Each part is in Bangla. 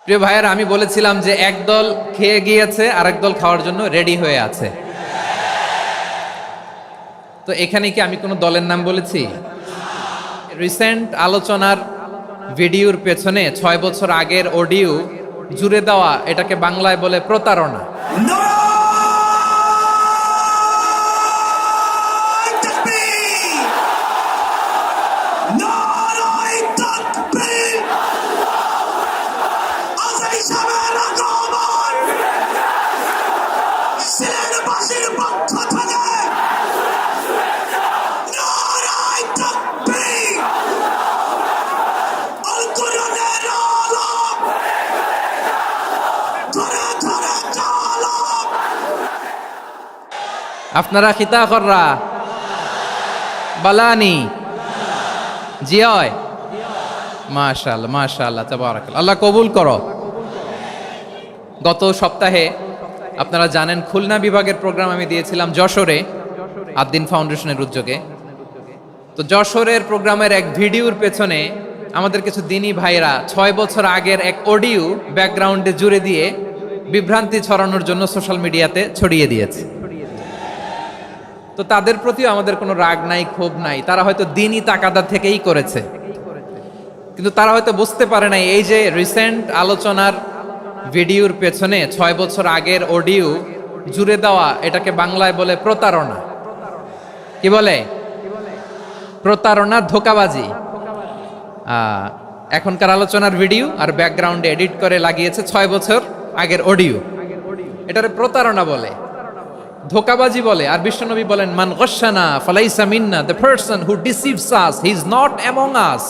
প্রিয় ভাইয়েরা, আমি বলেছিলাম যে একদল খেয়ে গিয়েছে আর একদল খাওয়ার জন্য রেডি হয়ে আছে। তো এখানে কি আমি কোনো দলের নাম বলেছি? রিসেন্ট আলোচনার ভিডিওর পেছনে 6 বছর আগের অডিও জুড়ে দেওয়া, এটাকে বাংলায় বলে প্রতারণা। আপনারা খিতা কররা বালানি জিয় মাশাআল্লাহ মাশাআল্লাহ তাবারাকাল্লাহ, আল্লাহ কবুল করো। গত সপ্তাহে আপনারা জানেন খুলনা বিভাগের প্রোগ্রাম আমি দিয়েছিলাম যশোরে আদ্দিন ফাউন্ডেশনের উদ্যোগে। তো যশোরের প্রোগ্রামের এক ভিডিওর পেছনে আমাদের কিছু দিনী ভাইরা 6 বছর আগের এক অডিও ব্যাকগ্রাউন্ডে জুড়ে দিয়ে বিভ্রান্তি ছড়ানোর জন্য সোশ্যাল মিডিয়াতে ছড়িয়ে দিয়েছে। তো তাদের প্রতিও আমাদের কোনো রাগ নাই, ক্ষোভ নাই। তারা হয়তো দিনই তাকাদা থেকেই করেছে, কিন্তু তারা হয়তো বুঝতে পারে নাই এই যে রিসেন্ট আলোচনার ভিডিওর পেছনে 6 বছর আগের অডিও জুড়ে দেওয়া, এটাকে বাংলায় বলে প্রতারণা। কি বলে? প্রতারণা, ধোঁকাবাজি। এখনকার আলোচনার ভিডিও আর ব্যাকগ্রাউন্ডে এডিট করে লাগিয়েছে 6 বছর আগের অডিও। এটারে প্রতারণা বলে, ধোঁকাবাজি বলে। আর বিশ্বনবী বলেন, মান গশানা ফালাইসা মিন্না, the person who deceives us he is not among us.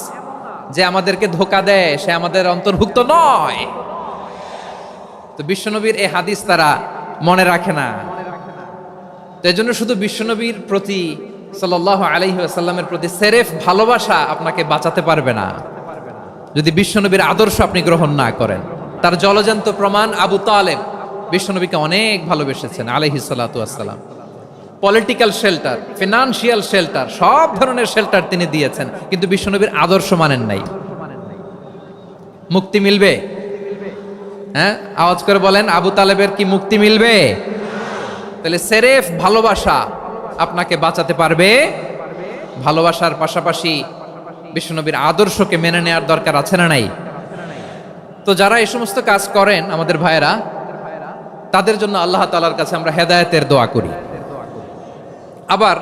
যে আমাদেরকে ধোঁকা দেয় সে আমাদের অন্তর্ভুক্ত নয়। তো বিশ্বনবীর এই হাদিস তারা মনে রাখে না। তো এজন্য শুধু বিশ্বনবীর প্রতি সাল্লাল্লাহু আলাইহি ওয়াসাল্লামের প্রতি সেরেফ ভালোবাসা আপনাকে বাঁচাতে পারবে না যদি বিশ্বনবীর আদর্শ আপনি গ্রহণ না করেন। তার জলজান্ত প্রমাণ, আবু তালেব বিশ্বনবীকে অনেক ভালোবেসেছেন আলাইহিস সালাতু ওয়াসসালাম। পলিটিক্যাল শেল্টার, ফিনান্সিয়াল শেল্টার, সব ধরনের শেল্টার তিনি দিয়েছেন, কিন্তু বিশ্বনবীর আদর্শ মানেন নাই। মুক্তি মিলবে? হ্যাঁ, আওয়াজ করে বলেন, আবু তালেবের কি মুক্তি মিলবে? তাহলে সেরেফ ভালোবাসা আপনাকে বাঁচাতে পারবে। ভালোবাসার পাশাপাশি বিশ্বনবীর আদর্শকে মেনে নেওয়ার দরকার আছে না নাই? তো যারা এই সমস্ত কাজ করেন আমাদের ভাইয়েরা, তাদের জন্য আল্লাহ তাআলার কাছে আমরা হেদায়েতের দোয়া করি। আবার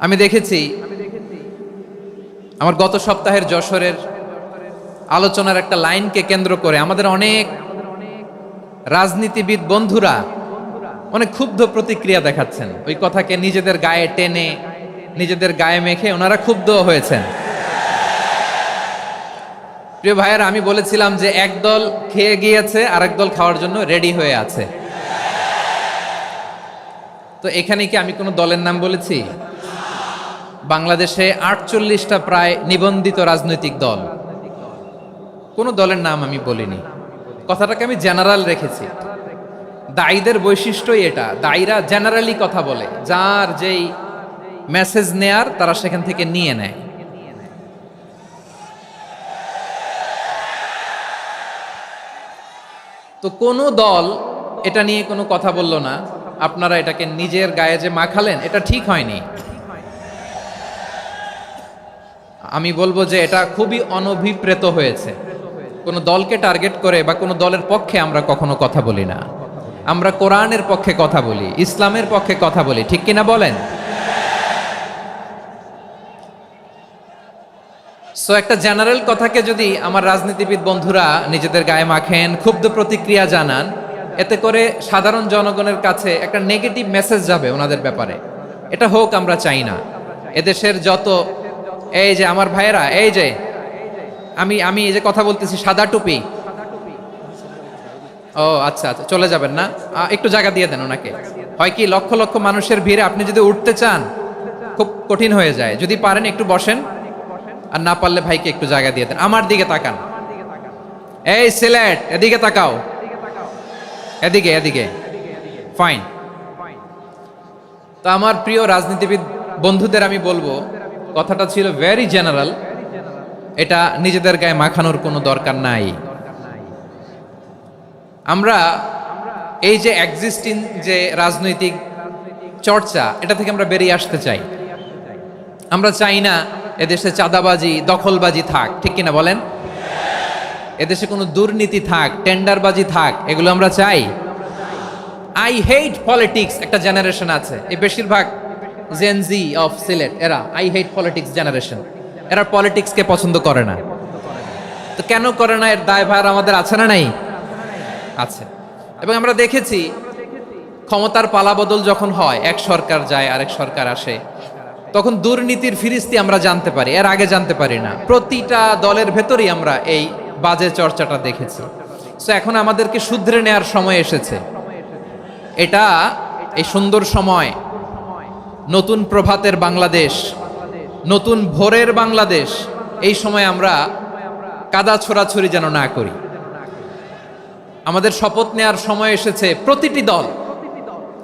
আমি দেখেছি আমার গত সপ্তাহের যশোরের আলোচনার একটা লাইনকে কেন্দ্র করে আমাদের অনেক রাজনীতিবিদ বন্ধুরা অনেক ক্ষুব্ধ প্রতিক্রিয়া দেখাচ্ছেন। ওই কথাকে নিজেদের গায়ে টেনে, নিজেদের গায়ে মেখে ওনারা ক্ষুব্ধ হয়েছেন। প্রিয় ভাইয়েরা, আমি বলেছিলাম যে একদল খেয়ে গিয়েছে আর একদল খাওয়ার জন্য রেডি হয়ে আছে। তো এখানে কি আমি কোনো দলের নাম বলেছি? বাংলাদেশে 48টা প্রায় নিবন্ধিত রাজনৈতিক দল, কোনো দলের নাম আমি বলিনি। কথাটাকে আমি জেনারেল রেখেছি। দায়ীদের বৈশিষ্ট্যই এটা, দায়ীরা জেনারেলি কথা বলে, যার যেই মেসেজ নেয়ার তারা সেখান থেকে নিয়ে নেয়। তো কোনো দল এটা নিয়ে কোনো কথা বলল না। আপনারা এটাকে নিজের গায়ে যে মাখালেন, এটা ঠিক হয়নি। আমি বলবো যে এটা খুবই অনভিপ্রেত হয়েছে। কোনো দলকে টার্গেট করে বা কোনো দলের পক্ষে আমরা কখনো কথা বলি না। আমরা কোরআনের পক্ষে কথা বলি, ইসলামের পক্ষে কথা বলি, ঠিক কিনা বলেন? সো একটা জেনারেল কথাকে যদি আমার রাজনীতিবিদ বন্ধুরা নিজেদের গায়ে মাখেন, ক্ষুব্ধ প্রতিক্রিয়া জানান, এতে করে সাধারণ জনগণের কাছে একটা নেগেটিভ মেসেজ যাবে ওনাদের ব্যাপারে। এটা হোক আমরা চাই না। এদেশের যত এই যে আমার ভাইয়েরা, এই যে আমি এই যে কথা বলতেছি, সাদা টুপি, ও আচ্ছা আচ্ছা, চলে যাবেন না? একটু জায়গা দিয়ে দেন ওনাকে। হয় কি, লক্ষ লক্ষ মানুষের ভিড়ে আপনি যদি উঠতে চান খুব কঠিন হয়ে যায়। যদি পারেন একটু বসেন, আর না পারলে ভাইকে একটু জায়গা দিয়ে দেন। আমার দিকে তাকান, এই সিলেট, এদিকে তাকাও, এদিকে এদিকে, ফাইন। তো আমার প্রিয় রাজনীতিবিদ বন্ধুদের আমি বলবো, কথাটা ছিল ভেরি জেনারেল, এটা নিজেদের গায়ে মাখানোর কোনো দরকার নাই। আমরা এই যে এক্সিস্টিং যে রাজনৈতিক চর্চা, এটা থেকে আমরা বেরিয়ে আসতে চাই। আমরা চাই না এদেশে চাঁদাবাজি, দখলবাজি থাক, ঠিক কিনা বলেন? এদেশে কোনো দুর্নীতি থাক, টেন্ডারবাজি থাক, এগুলো আমরা চাই। আই হেট পলিটিক্স একটা জেনারেশন আছে, এই বেশিরভাগ জেনজি অফ সিলেট, এরা আই হেট পলিটিক্স জেনারেশন। এরা পলিটিক্সকে পছন্দ করে না। তো কেন করে না, এর দায়ভার আমাদের আছে না নাই? আছে। এবং আমরা দেখেছি ক্ষমতার পালাবদল যখন হয়, এক সরকার যায় আরেক সরকার আসে, তখন দুর্নীতির ফিরিস্তি আমরা জানতে পারি, এর আগে জানতে পারি না। প্রতিটা দলের ভেতরেই আমরা এই বাজে চর্চাটা দেখেছি। সো এখন আমাদেরকে শুধরে নেওয়ার সময় এসেছে। এটা এই সুন্দর সময়, নতুন প্রভাতের বাংলাদেশ, নতুন ভোরের বাংলাদেশ, এই সময় আমরা কাদা ছোড়াছুরি যেন না করি। আমাদের শপথ নেওয়ার সময় এসেছে। প্রতিটি দল,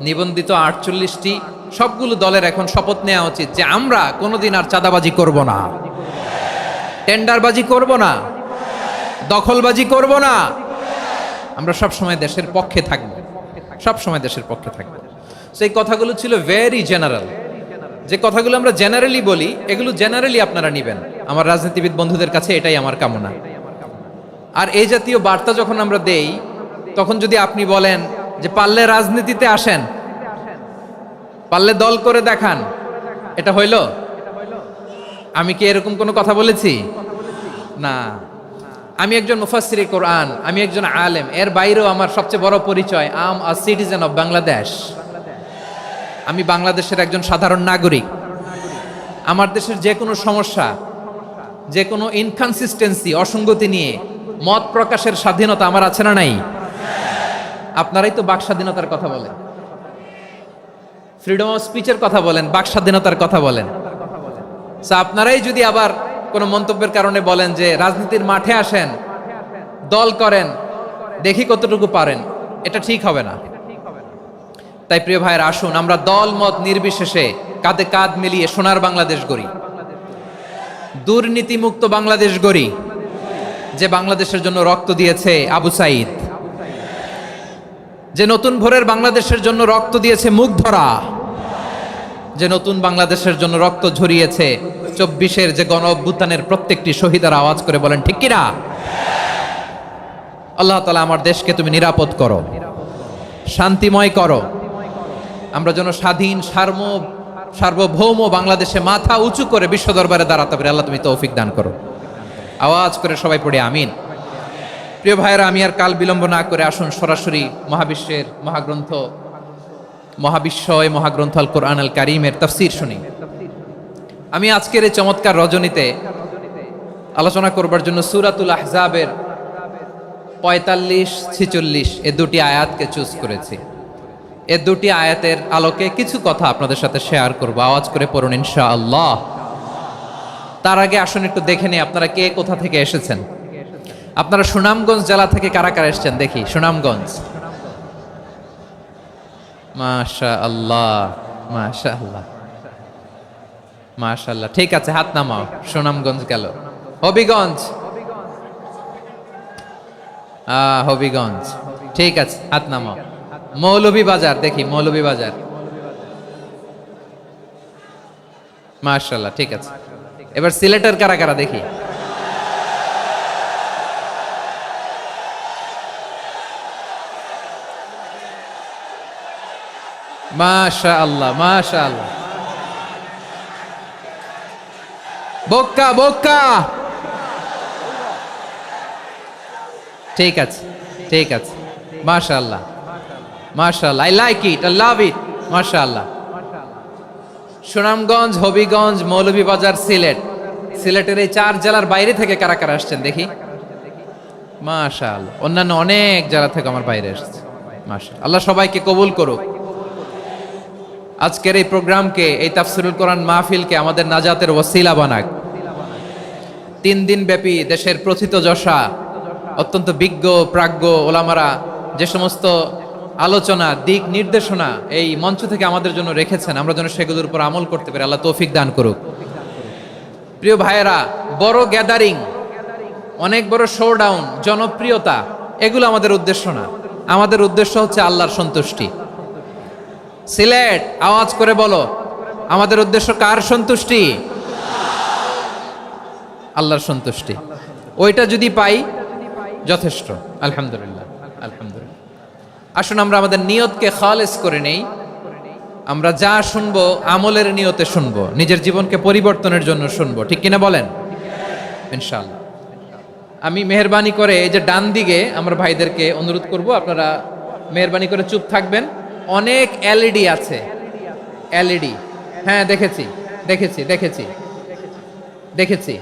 নিবন্ধিত 48টি, সবগুলো দলের এখন শপথ নেওয়া উচিত যে আমরা কোনোদিন আর চাঁদাবাজি করব না, টেন্ডারবাজি করব না, দখলবাজি করব না। আমরা সব সময় দেশের পক্ষে থাকব, সব সময় দেশের পক্ষে থাকব। সেই কথাগুলো ছিল ভেরি জেনারেল। যে কথাগুলো আমরা জেনারেলি বলি, এগুলো জেনারেলি আপনারা নিবেন। আমার রাজনীতিবিদ বন্ধুদের কাছে এটাই আমার কামনা। আর এই জাতীয় বার্তা যখন আমরা দেই, তখন যদি আপনি বলেন যে পারলে রাজনীতিতে আসেন, পারলে দল করে দেখান, এটা হইল? আমি কি এরকম কোনো কথা বলেছি? না। আমি একজন মুফাসসিরে কোরআন, আমি একজন আলেম, এর বাইরেও আমার সবচেয়ে বড় পরিচয় আম আ সিটিজেন অফ বাংলাদেশ। আমি বাংলাদেশের একজন সাধারণ নাগরিক। আমার দেশের যে কোনো সমস্যা, যে কোনো ইনকনসিস্টেন্সি, অসঙ্গতি নিয়ে মত প্রকাশের স্বাধীনতা আমার আছে না নাই? আপনারাই তো বাক স্বাধীনতার কথা বলেন, ফ্রিডম অফ স্পিচের কথা বলেন, বাক স্বাধীনতার কথা বলেন। আপনারাই যদি আবার কোনো মন্তব্যের কারণে বলেন যে রাজনীতির মাঠে আসেন, দল করেন, দেখি কতটুকু পারেন, এটা ঠিক হবে না। তাই প্রিয় ভাইয়ের, আসুন আমরা দল মত নির্বিশেষে কাঁধে কাঁধ মিলিয়ে সোনার বাংলাদেশ গড়ি, দুর্নীতিমুক্ত বাংলাদেশ গড়ি। যে বাংলাদেশের জন্য রক্ত দিয়েছে আবু সাইদ, যে নতুন ভোরের বাংলাদেশের জন্য রক্ত দিয়েছে মুগ্ধরা, যে নতুন বাংলাদেশের জন্য রক্ত ঝরিয়েছে 24-এর যে গণ অভ্যুত্থানের প্রত্যেকটি শহীদের আওয়াজ করে বলেন ঠিক কিনা? আল্লাহ তাআলা আমার দেশকে তুমি নিরাপদ করো, শান্তিময় করো। আমরা যেন স্বাধীন সার্বভৌম বাংলাদেশে মাথা উঁচু করে বিশ্ব দরবারে দাঁড়াতে পারি। আল্লাহ তুমি তৌফিক দান করো। আওয়াজ করে সবাই পড়ে আমিন। প্রিয় ভাইয়েরা, আমি আর কাল বিলম্ব না করে আসুন সরাসরি মহাবিশ্বের মহাগ্রন্থ, মহাবিশ্বয় মহাগ্রন্থ আল কোরআন আল কারীমের তাফসীর শুনি। আমি আজকের এই চমৎকার রজনীতে আলোচনা করবার জন্য সূরাতুল আহজাবের 45-46 এই দুটি আয়াতকে চুজ করেছি। এই দুটি আয়াতের আলোকে কিছু কথা আপনাদের সাথে শেয়ার করব। আওয়াজ করে পড়ুন ইনশাআল্লাহ। তার আগে আসুন একটু দেখে নিই আপনারা কে কোথা থেকে এসেছেন। আপনারা সুনামগঞ্জ জেলা থেকে কারা কারা এসেছেন দেখি। সুনামগঞ্জ, মাশাআল্লাহ মাশাআল্লাহ মাশাআল্লাহ। ঠিক আছে, হাত নামাও। সুনামগঞ্জ গেল। হবিগঞ্জ, হবিগঞ্জ, ঠিক আছে, হাত নামাও। মৌলভীবাজার দেখি, মৌলভীবাজার, মাশাআল্লাহ, ঠিক আছে। এবার সিলেটের কারা কারা দেখি। মাশাআল্লাহ মাশাআল্লাহ। বক্কা বক্কা, ঠিক আছে ঠিক আছে, মাশাআল্লাহ মাশাআল্লাহ, I like it, I love it, মাশাআল্লাহ। সুনামগঞ্জ, হবিগঞ্জ, মৌলভীবাজার, সিলেট। সিলেটের এই 4 জেলার বাইরে থেকে কারা কারা আসছেন দেখি। মাশাআল্লাহ। অন্যান্য অনেক জেলা থেকে আমার বাইরে এসেছে। মাশাআল্লাহ, আল্লাহ সবাইকে কবুল করুক। আজকের এই প্রোগ্রামকে, এই তাফসীরুল কোরআন মাহফিলকে আমাদের নাজাতের ওসিলা বানাক। 3 দিন ব্যাপী দেশের প্রথিতযশা অত্যন্ত বিজ্ঞ প্রাজ্ঞ ওলামারা যে সমস্ত আলোচনা, দিক নির্দেশনা এই মঞ্চ থেকে আমাদের জন্য রেখেছেন, আমরা যেন সেগুলোর উপর আমল করতে পারি। আল্লাহ তৌফিক দান করুক। প্রিয় ভাইয়েরা, বড় গ্যাদারিং, অনেক বড় শোডাউন, জনপ্রিয়তা, এগুলো আমাদের উদ্দেশ্য না। আমাদের উদ্দেশ্য হচ্ছে আল্লাহর সন্তুষ্টি। সিলেট, আওয়াজ করে বলো, আমাদের উদ্দেশ্য কার সন্তুষ্টি? আল্লাহর সন্তুষ্টি। ওইটা যদি পাই যথেষ্ট, আলহামদুলিল্লাহ, আলহামদুলিল্লাহ। আসুন আমরা আমাদের নিয়তকে খালেস করে নেই। আমরা যা শুনবো আমলের নিয়তে শুনবো, নিজের জীবনকে পরিবর্তনের জন্য শুনবো, ঠিক কিনা বলেন? ইনশাআল্লাহ। আমি মেহেরবানি করে এই যে ডান দিকে আমরা ভাইদেরকে অনুরোধ করব, আপনারা মেহেরবানি করে চুপ থাকবেন। অনেক এলইডি আছে, এলইডি। হ্যাঁ, দেখেছি দেখেছি দেখেছি দেখেছি।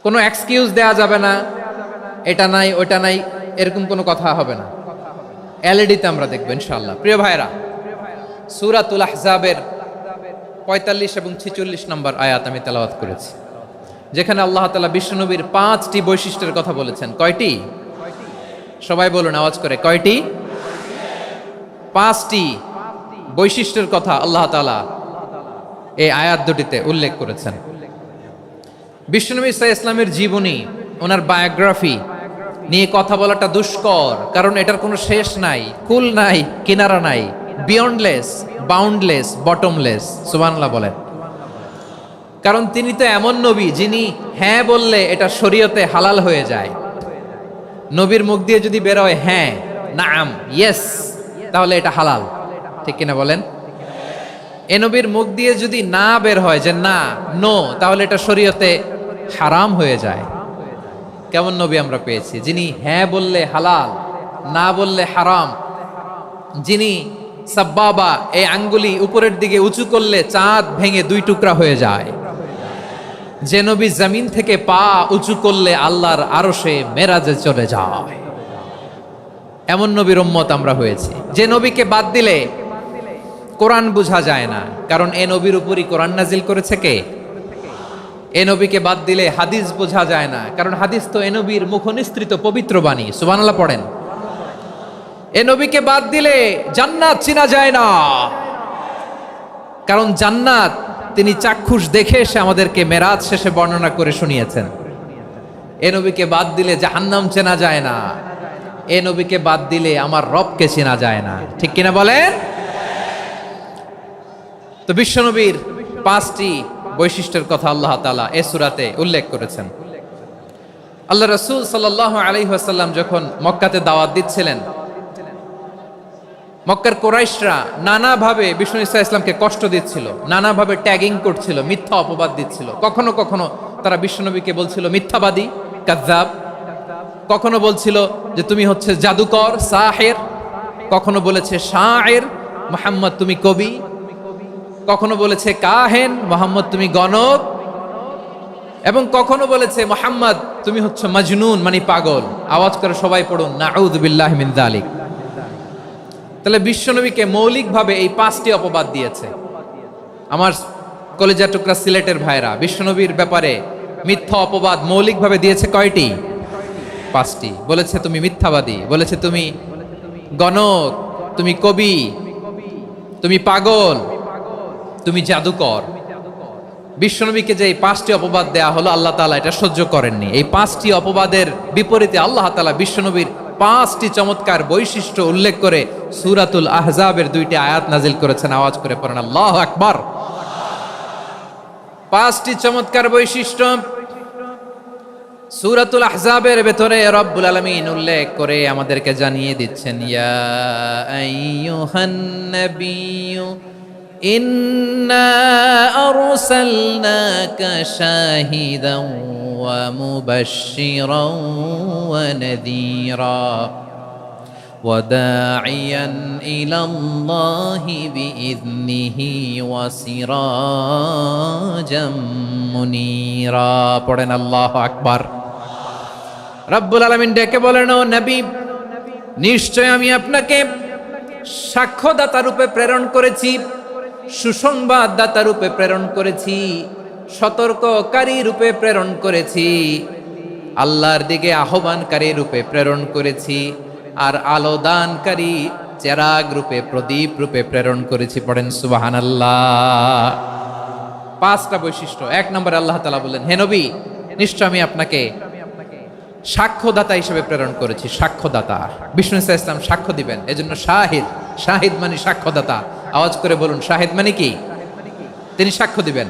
কোনো এক্সকিউজ দেয়া যাবে না, এটা নাই ওটা নাই, এরকম কোনো কথা হবে না। এলইডিতে আমরা দেখবো ইনশাআল্লাহ। প্রিয় ভাইরা, সূরাতুল আহজাবের 45 এবং 46 নম্বর আয়াত আমি তেলাওয়াত করেছি, যেখানে আল্লাহ তাআলা বিশ্বনবীর 5টি বৈশিষ্ট্যের কথা বলেছেন। কয়টি? সবাই বলুন আওয়াজ করে, কয়টি? 5টি বৈশিষ্ট্যের কথা আল্লাহ তাআলা এই আয়াত দুটিতে উল্লেখ করেছেন। বিশ্বনবী সাল্লাল্লাহু আলাইহি ইসলামের জীবনী, ওনার বায়োগ্রাফি নিয়ে কথা বলাটা দুষ্কর, কারণ এটার কোনো শেষ নাই, কুল নাই, কিনারা নাই, বিয়ন্ডলেস, বাউন্ডলেস, বটমলেস। সুবহানাল্লাহ বলেন। কারণ তিনি তো এমন নবী যিনি হ্যাঁ বললে এটা শরীয়তে হালাল হয়ে যায়। নবীর মুখ দিয়ে যদি বের হয় হ্যাঁ, নাম, ইয়েস, তাহলে এটা হালাল, ঠিক কিনা বলেন? এ নবীর মুখ দিয়ে যদি না বের হয় যে না, নো, তাহলে এটা শরীয়তে হারাম হয়ে যায়। কেমন নবী আমরা পেয়েছি, যিনি হ্যাঁ বললে হালাল, না বললে হারাম, যিনি সাব্বাবা, এই আঙ্গুলি উপরের দিকে উঁচু করলে চাঁদ ভেঙে 2 টুকরা হয়ে যায়, যে নবী জমিন থেকে পা উঁচু করলে আল্লাহর আরশে মেরাজে চলে যায়, এমন নবীর উম্মত আমরা হয়েছি। যে নবীকে বাদ দিলে কোরআন বোঝা যায় না, কারণ এ নবীর উপরই কোরআন নাজিল করেছে কে? এ নবীকে বাদ দিলে হাদিস বোঝা যায় না, কারণ হাদিস তো এ নবীর মুখনিসৃত পবিত্র বাণী। সুবহানাল্লাহ পড়েন। এ নবীকে বাদ দিলে জান্নাত চিনা যায় না, কারণ জান্নাত তিনি চাক্ষুষ দেখে এসে আমাদেরকে মেরাজ শেষে বর্ণনা করে শুনিয়েছেন। এ নবীকে বাদ দিলে জাহান্নাম চেনা যায় না, এ নবীকে বাদ দিলে আমার রবকে চেনা যায় না, ঠিক কিনা বলেন? তো বিশ্বনবীর 5টি বৈশিষ্ট্যের কথা আল্লাহ তাআলা এই সূরাতে উল্লেখ করেছেন। আল্লাহ রাসূল সাল্লাল্লাহু আলাইহি ওয়াসাল্লাম যখন মক্কাতে দাওয়াত দিচ্ছিলেন, মক্কার কুরাইশরা নানাভাবে বিষ্ণু ঈসা ইসলামকে কষ্ট দিচ্ছিল, নানাভাবে ট্যাগিং করছিল, মিথ্যা অপবাদ দিচ্ছিল। কখনো কখনো তারা বিশ্বনবীকে বলছিল মিথ্যাবাদী, কাযযাব। কখনো বলছিল যে তুমি হচ্ছে জাদুকর, সাহের। কখনো বলেছে শায়ের, মুহাম্মদ তুমি কবি। কখনো বলেছে কাহেন, মুহাম্মদ তুমি গণক। এবং কখনো বলেছে মুহাম্মদ তুমি হচ্ছে মাজনুন, মানে পাগল। আওয়াজ করে সবাই পড়ুন, নাউযু বিল্লাহি মিন যালিক। তাহলে বিশ্বনবীকে মৌলিকভাবে এই 5টি অপবাদ দিয়েছে। আমার কলেজা টুকরা সিলেটের ভাইরা, বিশ্বনবীর ব্যাপারে মিথ্যা অপবাদ মৌলিকভাবে দিয়েছে কয়টি? 5টি। বলেছে তুমি মিথ্যাবাদী, বলেছে তুমি গণক, তুমি কবি, তুমি পাগল, তুমি জাদুকর। বিশ্বনবীকে যে এই 5টি অপবাদ দেয়া হলো, আল্লাহ তাআলা এটা সহ্য করেননি। এই 5টি অপবাদের বিপরীতে আল্লাহ তাআলা বিশ্বনবীর 5টি চমৎকার বৈশিষ্ট্য উল্লেখ করে সূরাতুল আহজাবের 2টি আয়াত নাজিল করেছেন। আওয়াজ করে পড়েন আল্লাহু আকবার। 5টি চমৎকার বৈশিষ্ট্য সূরাতুল আহজাবের ভেতরে রব্বুল আলামিন উল্লেখ করে আমাদেরকে জানিয়ে দিচ্ছেন, ইয়া আইয়ুহান নাবিয়্যু ইন্না আরসালনাকা শাহিদান ওয়া মুবাশশিরান ওয়া নাযীরা ওয়া দাঈয়ান ইলাল্লাহি বিইذনিহি ওয়া সিরাজাম মুনীরা। পড়েন আল্লাহু আকবার। রব্বুল আলামিন ডেকে বলেন, ও নবী, নিশ্চয় আমি আপনাকে সাক্ষ্যদাতা রূপে প্রেরণ করেছি, সুসংবাদদাতা রূপে প্রেরণ করেছি, সতর্ককারী রূপে প্রেরণ করেছি, আল্লাহর দিকে আহ্বানকারী রূপে প্রেরণ করেছি, আর আলো দানকারী চেরাগ রূপে, প্রদীপ রূপে প্রেরণ করেছি। পড়েন সুবহানাল্লাহ। 5টা বৈশিষ্ট্য। 1 নম্বরে আল্লাহ তাআলা বললেন, হে নবী, নিশ্চয় আমি আপনাকে সাক্ষ্যদাতা হিসেবে প্রেরণ করেছি। সাক্ষ্যদাতা, বিষ্ণু ইসা ইসলাম সাক্ষ্য দিবেন, এজন্য শাহিদ। শাহিদ মানে সাক্ষ্যদাতা। আওয়াজ করে বলুন, শাহিদ মানে কি? তিনি সাক্ষ্য দিবেন।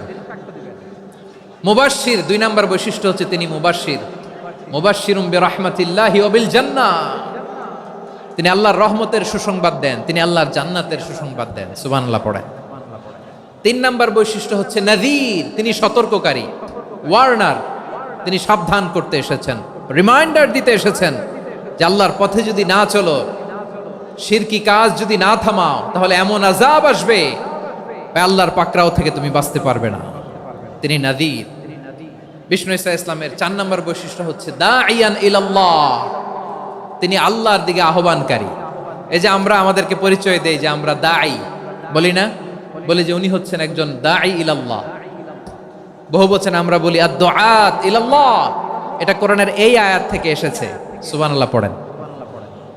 মুবাশশির, 2 নাম্বার বৈশিষ্ট্য হচ্ছে তিনি মুবাশশির। মুবাশশিরুম বিরাহমাতিল্লাহি ওয়া বিল জান্নাহ, তিনি আল্লাহর রহমতের সুসংবাদ দেন, তিনি আল্লাহর জান্নাতের সুসংবাদ দেন। সুবহানাল্লাহ পড়েন। 3 নাম্বার বৈশিষ্ট্য হচ্ছে নাযীর, তিনি সতর্ককারী। ওয়ার্নার, তিনি সাবধান করতে এসেছেন, রিমাইন্ডার দিতে এসেছেন যে আল্লাহর পথে যদি না চলো, শিরকি কাজ যদি না থামাও, তাহলে এমন আযাব আসবে আল্লাহর পাকড়াও থেকে তুমি বাঁচতে পারবে না। তিনি নাযীর। বিষ্ণু ইসা ইসলামের 4 নম্বর বৈশিষ্ট্য হচ্ছে দাঈয়ান ইলাল্লাহ, তিনি আল্লাহর দিকে আহ্বানকারী। এই যে আমরা আমাদেরকে পরিচয় দেই যে আমরা দাঈ, বলি না? বলি যে উনি হচ্ছেন একজন দাঈ ইলাল্লাহ। বহু বচনে আমরা বলি আদ-দুআত ইলাল্লাহ, এটা কোরআনের এই আয়াত থেকে এসেছে। সুবহানাল্লাহ পড়েন।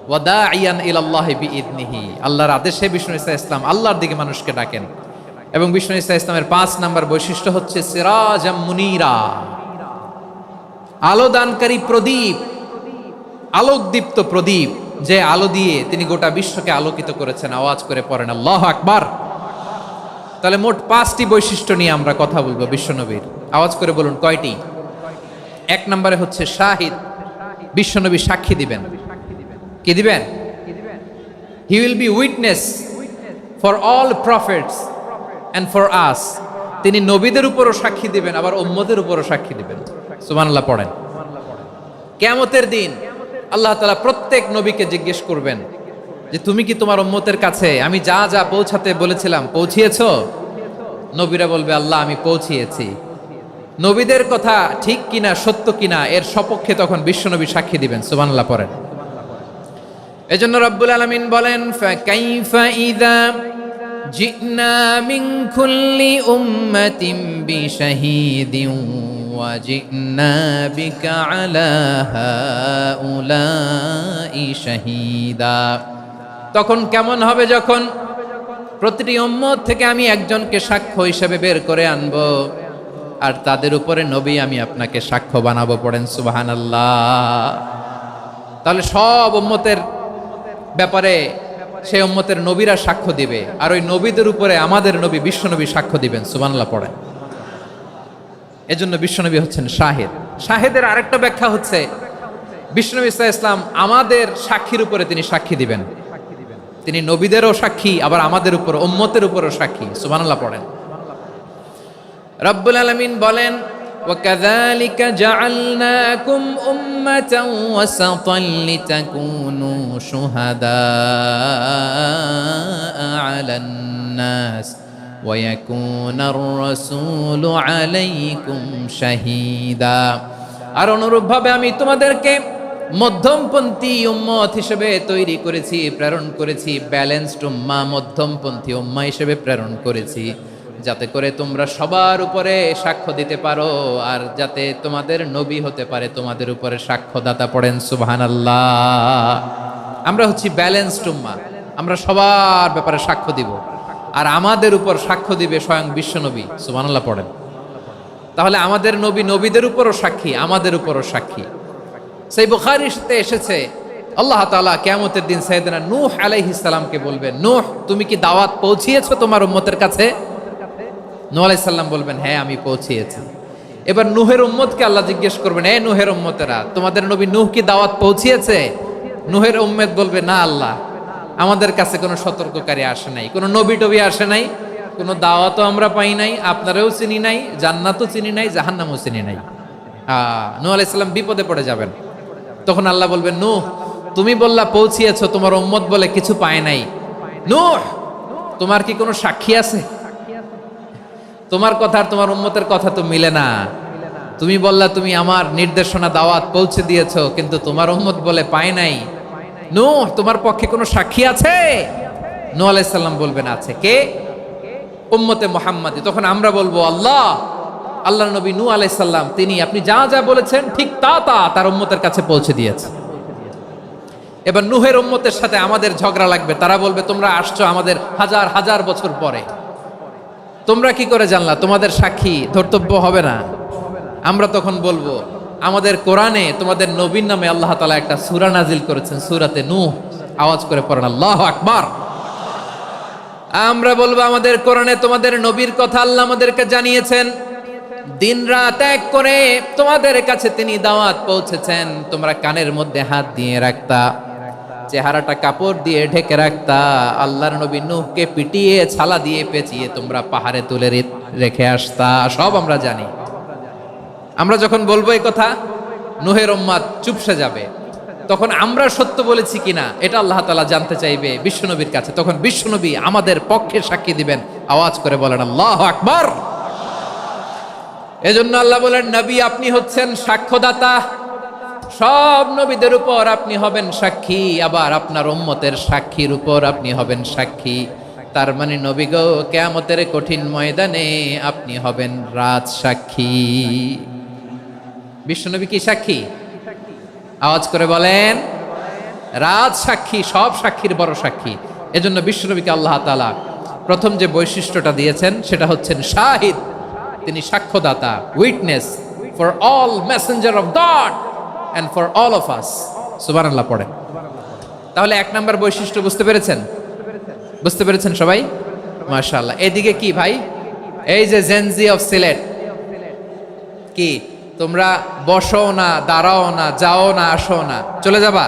ওয়া দাঈয়ান ইলাল্লাহি বিইذনিহি, আল্লাহর আদেশে বিষ্ণু ইসা ইসলাম আল্লাহর দিকে মানুষকে ডাকেন। এবং বিষ্ণু ইসা ইসলামের 5 নাম্বার বৈশিষ্ট্য হচ্ছে সিরাজাম মুনীরা, আলোদানকারী প্রদীপ, আলোকদীপ্ত প্রদীপ, যে আলো দিয়ে তিনি গোটা বিশ্বকে আলোকিত করেছেন। আওয়াজ করে পড়েন আল্লাহু আকবার। তাহলে মোট 5টি বৈশিষ্ট্য নিয়ে আমরা কথা বলবো বিশ্বনবীর। আওয়াজ করে বলুন কয়টি? 1 নম্বরে হচ্ছে শাহিদ, বিশ্বনবী সাক্ষী দিবেন। কি দিবেন? He will be witness for all prophets and for us, তিনি নবীদের উপরও সাক্ষী দিবেন, আবার উম্মতের উপরও সাক্ষী দিবেন। সুবহানাল্লাহ পড়েন। কিয়ামতের দিন আল্লাহ তাআলা প্রত্যেক নবীকে জিজ্ঞেস করবেন যে তুমি কি তোমার উম্মতের কাছে আমি যা যা পৌঁছাতে বলেছিলাম পৌঁছিয়েছো? নবীরা বলবে আল্লাহ আমি পৌঁছিয়েছি। নবীদের কথা ঠিক কিনা, সত্য কিনা, এর সপক্ষে তখন বিশ্বনবী সাক্ষী দিবেন। সুবহানাল্লাহ পড়েন। এজন্য রব্বুল আলামিন বলেন ফাকাইফা ইযা জিনা মিন কুল্লি উম্মাতিন বিশাহীদিন ওয়া জিনা বিকা আলা হাউলাই শাহীদা, তখন কেমন হবে যখন প্রতিটি উম্মত থেকে আমি একজনকে সাক্ষ্য হিসেবে বের করে আনব, আর তাদের উপরে নবী আমি আপনাকে সাক্ষ্য বানাবো। পড়েন সুবহানাল্লাহ। তাহলে সব উম্মতের ব্যাপারে সেই উম্মতের নবীরা সাক্ষ্য দিবে, আর ওই নবীদের উপরে আমাদের নবী বিশ্বনবী সাক্ষ্য দিবেন। সুবহানাল্লাহ পড়েন। এজন্য বিশ্বনবী হচ্ছেন শাহিদ। শাহিদের আরেকটা ব্যাখ্যা হচ্ছে বিশ্বনবী সাল্লাল্লাহু আলাইহি ওয়াসাল্লাম আমাদের সাক্ষীর উপরে তিনি সাক্ষী দিবেন। তিনি নবীদেরও সাক্ষী, আবার আমাদের উপর উম্মতের উপরও সাক্ষী। সুবহানাল্লাহ পড়েন। রব্বুল আলামিন বলেন وَكَذَلِكَ جَعَلْنَاكُمْ أُمَّةً وَسَطًا لِتَكُونُوا شُهَدَاءَ عَلَى النَّاسِ وَيَكُونَ الرَّسُولُ عَلَيْكُمْ شَهِيدًا। আর অনুরূপভাবে আমি তোমাদেরকে মধ্যমপন্থী উম্মত হিসেবে তৈরি করেছি, প্রেরণ করেছি। ব্যালেন্সড উম্মাহ, মধ্যমপন্থী উম্মাহ হিসেবে প্রেরণ করেছি, যাতে করে তোমরা সবার উপরে সাক্ষ্য দিতে পারো, আর যাতে তোমাদের নবী হতে পারে তোমাদের উপরে সাক্ষ্যদাতা। পড়েন সুবহানাল্লাহ। আমরা হচ্ছি ব্যালেন্সড উম্মাহ, আমরা সবার ব্যাপারে সাক্ষ্য দিব, আর আমাদের উপর সাক্ষ্য দিবে স্বয়ং বিশ্বনবী। সুবহানাল্লাহ পড়েন। তাহলে আমাদের নবী নবীদের উপরও সাক্ষী, আমাদের উপরও সাক্ষী। সেই বুখারীতে এসেছে আল্লাহ তাআলা কিয়ামতের দিন সাইয়েদনা নূহ আলাইহিস সালামকে বলবেন, নূহ তুমি কি দাওয়াত পৌঁছিয়েছো তোমার উম্মতের কাছে? নূহ আলাইহিস সালাম বলবেন হ্যাঁ আমি পৌঁছিয়েছি। এবার নূহের উম্মতকে আল্লাহ জিজ্ঞেস করবেন, এই নূহের উম্মতেরা তোমাদের নবী নূহ কি দাওয়াত পৌঁছিয়েছে? নূহের উম্মত বলবে না আল্লাহ, আমাদের কাছে কোনো সতর্ককারী আসে নাই, কোনো নবী টবি আসে নাই, কোনো দাওয়াতও আমরা পাই নাই, আপনারাও চিনি নাই, জান্নাতও চিনি নাই, জাহান্নামও চিনি নাই। নূহ আলাইহিস সালাম বিপদে পড়ে যাবেন। তখন আল্লাহ বলবেন নূহ তুমি বললা পৌঁছিয়েছো, তোমার উম্মত বলে কিছু পায় নাই। নূহ তোমার কি কোনো সাক্ষী আছে? তোমার কথা আর তোমার উম্মতের কথা তো মিলে না। তুমি বললা তুমি আমার নির্দেশনা দাওয়াত পৌঁছে দিয়েছো, কিন্তু তোমার উম্মত বলে পায় নাই। নূহ তোমার পক্ষে কোনো সাক্ষী আছে? নূহ আলাইহিস সালাম বলবেন আছে। কে? উম্মতে মুহাম্মাদি। তখন আমরা বলবো আল্লাহ, আল্লাহর নবী নূহ আলাইহিস সালাম তিনি আপনি যা যা বলেছেন ঠিক তা তা তার উম্মতের কাছে পৌঁছে দিয়েছে। এবার নূহের উম্মতের সাথে আমাদের ঝগড়া লাগবে। তারা বলবে তোমরা আসছো আমাদের হাজার হাজার বছর পরে, তোমরা কি করে জানলা? তোমাদের সাক্ষী ধর্তব্য হবে না। আমরা তখন বলবো আমাদের কোরআনে তোমাদের নবীর নামে আল্লাহ তাআলা একটা সূরা নাজিল করেছেন, সূরাতে নূহ। আওয়াজ করে পড়েন আল্লাহু আকবার। আমরা বলবো আমাদের কোরআনে তোমাদের নবীর কথা আল্লাহ আমাদেরকে জানিয়েছেন, দিন রাত এক করে তোমাদের কাছে তিনি দাওয়াত পৌঁছেছেন। তোমরা কানের মধ্যে হাত দিয়ে রাখতা, চেহারাটা কাপড় দিয়ে ঢেকে রাখতা, আল্লাহর নবী নূহকে পিটিয়ে ছালা দিয়ে পেঁচিয়ে তোমরা পাহাড়ে তুলে রেখে আসতা। সব আমরা জানি। আমরা যখন বলবো এই কথা, নূহের উম্মাত চুপসে যাবে। তখন আমরা সত্য বলেছি কিনা এটা আল্লাহ তাআলা জানতে চাইবে বিশ্বনবীর কাছে। তখন বিশ্বনবী আমাদের পক্ষে সাক্ষী দিবেন। আওয়াজ করে বলেন আল্লাহু আকবার। এজন্য আল্লাহ বলেন, নবী আপনি হচ্ছেন সাক্ষ্যদাতা, সব নবীদের উপর আপনি হবেন সাক্ষী, আবার আপনার উম্মতের সাক্ষীর উপর আপনি হবেন সাক্ষী। তার মানে নবী গো, কিয়ামতের কঠিন ময়দানে আপনি হবেন রাজ সাক্ষী। বিশ্বনবী কি সাক্ষী? আওয়াজ করে বলেন, রাজ সাক্ষী, সব সাক্ষীর বড় সাক্ষী। এজন্য বিশ্বনবীকে আল্লাহ তাআলা প্রথম যে বৈশিষ্ট্যটা দিয়েছেন সেটা হচ্ছেন শাহিদ। তিনি সাক্ষ্যদাতা, witness for all messenger of God and for all of us. সুবহানাল্লাহ পড়েন। তাহলে এক নাম্বার বৈশিষ্ট্য বুঝতে পেরেছেন? বুঝতে পেরেছেন সবাই? মাশাআল্লাহ। এদিকে কি ভাই, এই যে জেনজি অফ সিলেট, কি তোমরা বসো না, দাঁড়াও না, যাও না, আসো না, চলে যাবা?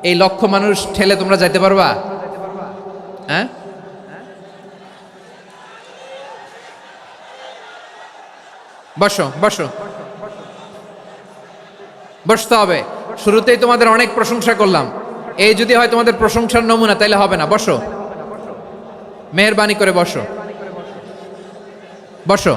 এই লক্ষ মানুষ ঠেলে তোমরা যাইতে পারবা? হ্যাঁ, বসো বসো, বসতে হবে। শুরুতেই তোমাদের অনেক প্রশংসা করলাম, এই যদি হয় তোমাদের প্রশংসার নমুনা, তাইলে হবে না। বসো, মেহেরবানি করে বসো, বসো।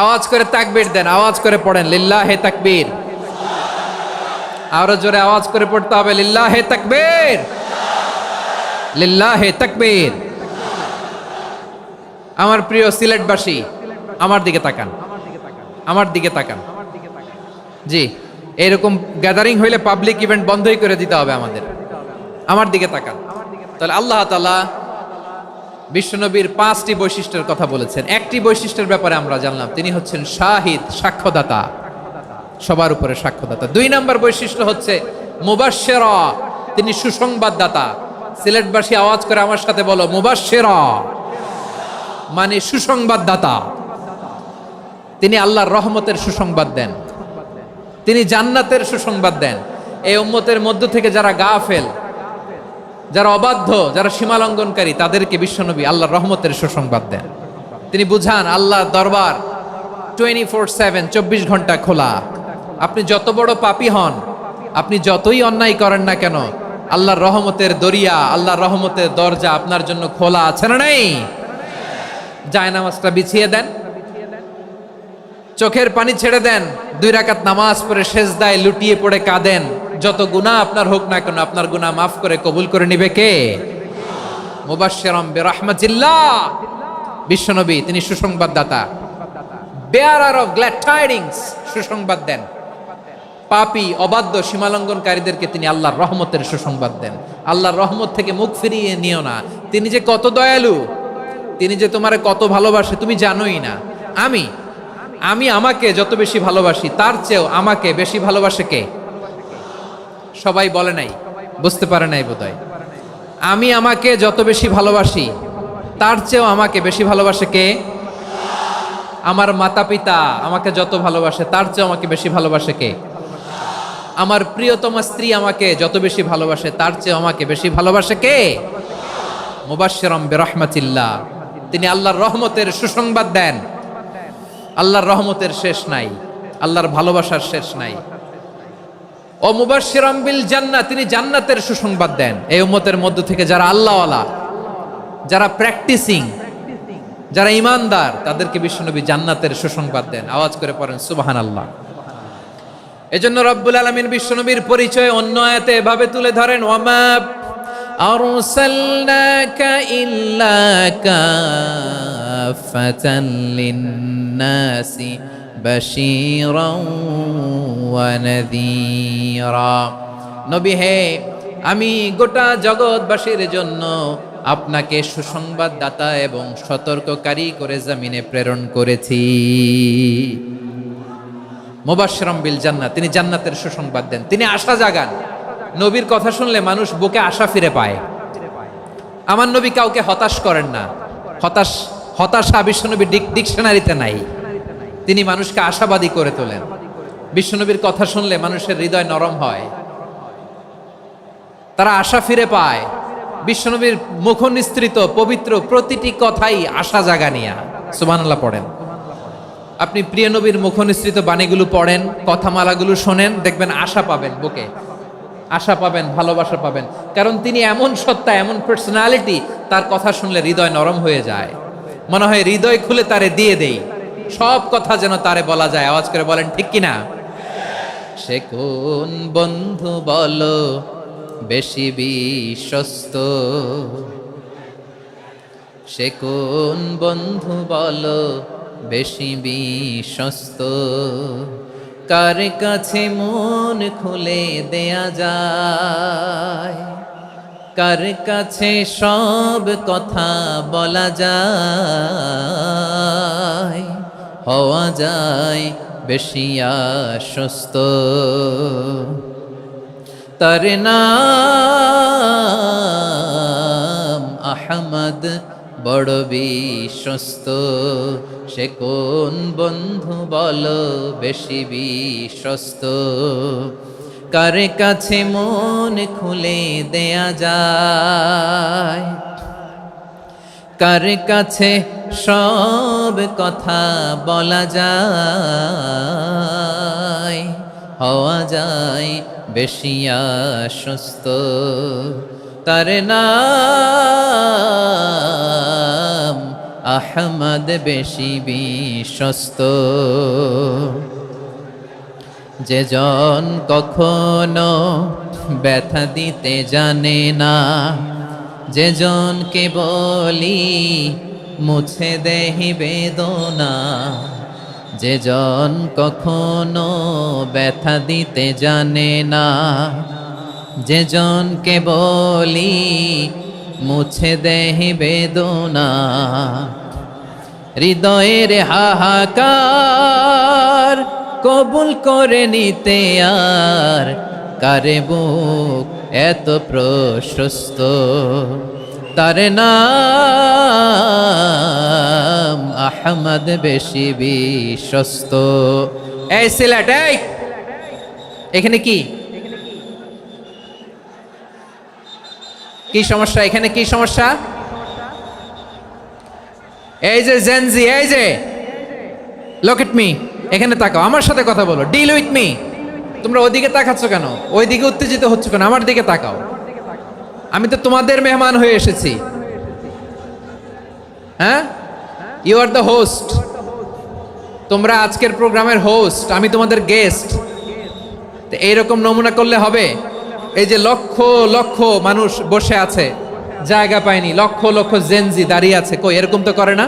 আওয়াজ করে তাকবীর দেন, আওয়াজ করে পড়েন লিল্লাহে তাকবীর। আরো জোরে আওয়াজ করে পড়তে হবে, লিল্লাহে তাকবীর, লিল্লাহে তাকবীর। আমার প্রিয় সিলেটবাসী, আমার দিকে তাকান, আমার দিকে তাকান। জি, এরকম গ্যাদারিং হইলে পাবলিক ইভেন্ট বন্ধই করে দিতে হবে আমাদের। আমার দিকে তাকান। তাহলে আল্লাহ তাআলা বিশ্বনবীর 5টি বৈশিষ্ট্যের কথা বলেছেন। একটি বৈশিষ্ট্যের ব্যাপারে আমরা জানলাম, তিনি হচ্ছেন শাহিদ, সাক্ষ্যদাতা, সবার উপরে সাক্ষ্যদাতা। 2 নম্বর বৈশিষ্ট্য হচ্ছে মুবাশশিরা, তিনি সুসংবাদদাতা। সিলেটবাসী আওয়াজ করে আমার সাথে বলো, মুবাশশিরা মানে সুসংবাদদাতা। তিনি আল্লাহর রহমতের সুসংবাদ দেন, তিনি জান্নাতের সুসংবাদ দেন। এই উম্মতের মধ্য থেকে যারা গাফেল, যারা অবাধ্য, যারা সীমালঙ্ঘনকারী, তাদেরকে বিশ্বনবী আল্লাহর রহমতের সুসংবাদ দেন। তিনি বুঝান আল্লাহর দরবার 24/7, 24 ঘন্টা খোলা। আপনি যত বড় পাপী হন, আপনি যতই অন্যায় করেন না কেন, আল্লাহর রহমতের দরিয়া, আল্লাহর রহমতের দরজা আপনার জন্য খোলা আছে না নেই? জায়নামাজটা বিছিয়ে দেন, চোখের পানি ছেড়ে দেন, 2 রাকাত নামাজ পড়ে সেজদায় লুটিয়ে পড়ে কাঁদেন। যত গুনাহ আপনার হোক না কেন, আপনার গুনাহ মাফ করে কবুল করে নিবে কে? মুবাশশিরাম বিরহমাতিল্লাহ। বিশ্বনবী তিনি সুসংবাদদাতা, বেয়ারার অফ গ্ল্যাড টাইডিংস, সুসংবাদ দেন। পাপী, অবাধ্য, সীমালঙ্ঘনকারীদেরকে তিনি আল্লাহর রহমতের সুসংবাদ দেন। আল্লাহর রহমত থেকে মুখ ফিরিয়ে নিও না। তিনি যে কত দয়ালু, তিনি যে তোমারে কত ভালোবাসে তুমি জানোই না। আমি আমাকে যত বেশি ভালোবাসি, তার চেয়েও আমাকে বেশি ভালোবাসে কে? সবাই বলে নাই, বুঝতে পারে নাই বোধহয়। আমি আমাকে যত বেশি ভালোবাসি, তার চেয়েও আমাকে বেশি ভালোবাসে কে? আমার মাতা পিতা আমাকে যত ভালোবাসে, তার চেয়েও আমাকে বেশি ভালোবাসে কে? আমার প্রিয়তম স্ত্রী আমাকে যত বেশি ভালোবাসে, তার চেয়েও আমাকে বেশি ভালোবাসে কে? মুবাশশিরাম বিরহমাতিল্লাহ, তিনি আল্লাহর রহমতের সুসংবাদ দেন। আল্লাহর রহমতের শেষ নাই, আল্লাহর ভালোবাসার শেষ নাই। ও মুবাশশিরাম বিল জান্নাহ, তিনি জান্নাতের সুসংবাদ দেন। এই উম্মতের মধ্য থেকে যারা আল্লাহওয়ালা, যারা প্র্যাকটিসিং, যারা ইমানদার, তাদেরকে বিশ্বনবী জান্নাতের সুসংবাদ দেন। আওয়াজ করে পড়েন সুবহানাল্লাহ। এজন্য রব্বুল আলামিন বিশ্বনবীর পরিচয় অন্য আয়াতে এভাবে তুলে ধরেন, ওয়ামা আরসালনাকা ইল্লা কাফাতান লিন-নাসি বাশীরাও ওয়া নাযীরা। নবী হে, আমি গোটা জগৎবাসীর জন্য আপনাকে সুসংবাদদাতা এবং সতর্ককারী করে জমিনে প্রেরণ করেছি। মুবাশশিরাম বিল জান্নাত, তিনি জান্নাতের সুসংবাদ দেন, তিনি আশা জাগান। নবীর কথা শুনলে মানুষ বুকে আশা ফিরে পায়। আমার নবী কাউকে হতাশ করেন না। হতাশা বিশ্বনবীর ডিকশনারিতে নাই। তিনি মানুষকে আশাবাদী করে তোলেন। বিশ্বনবীর কথা শুনলে মানুষের হৃদয় নরম হয়, তারা আশা ফিরে পায়। বিশ্বনবীর মুখ নিঃসৃত পবিত্র প্রতিটি কথাই আশা জাগানিয়া। সুবহানাল্লাহ পড়েন। আপনি প্রিয় নবীর মুখ নিঃসৃত বাণীগুলো পড়েন, কথামালাগুলো শোনেন, দেখবেন আশা পাবেন, বুকে আশা পাবেন, ভালোবাসা পাবেন। কারণ তিনি এমন সত্তা, এমন পার্সোনালিটি, তার কথা শুনলে হৃদয় নরম হয়ে যায়। মনে হয় হৃদয় খুলে তারে দিয়ে দেই, সব কথা যেন তারে বলা যায়। আওয়াজ করে বলেন ঠিক কিনা? সে কোন বন্ধু বলো বেশি বিশ্বস্ত, সে কোন বন্ধু বলো বেশি বিশ্বস্ত, কার কাছে মন খুলে দেয়া যায়, কার কাছে সব কথা বলা যায়, হওয়া যায় বেশি আশ্বস্ত। তার নাম আহমদ, বড় বিশ্বস্ত। সে কোন বন্ধু বলো বেশি বিশ্বস্ত, কার কাছে মন খুলে দেয়া যায়, কার কাছে সব কথা বলা যায়, হওয়া যায় বেশি আশ্বস্ত। তার নাম আহমদ, বেশি বিশ্বস্ত। যে জন কখনো ব্যথা দিতে জানে না, যে জনকে বলি মুছে দেহি বেদনা, যে জন কখনো ব্যথা দিতে জানে না, যে জনকে বলি মুছে দেহি বেদনা, হৃদয়ের হাহাকার কবুল করে নিতে আর কারে বুক এত প্রশস্ত। তার নাম আহমদ, বেশি বিশ্বস্ত। এই সিলেট, এই এখানে কি কি সমস্যা? এখানে কি সমস্যা? এই যে জেনজি, এই যে লুক এট মি, এখানে তাকাও, আমার সাথে কথা বলো, ডিল উইথ মি। তোমরা ওইদিকে তাকাচ্ছ কেন? ওইদিকে উত্তেজিত হচ্ছ কেন? আমার দিকে তাকাও। আমি তো তোমাদের মেহমান হয়ে এসেছি। হ্যাঁ, ইউ আর দ্য হোস্ট। তোমরা আজকের প্রোগ্রামের হোস্ট, আমি তোমাদের গেস্ট। তো এইরকম নমুনা করলে হবে? এই যে লক্ষ লক্ষ মানুষ বসে আছে, জায়গা পায়নি, লক্ষ লক্ষ জেনজি দাঁড়িয়ে আছে, কই এরকম তো করে না?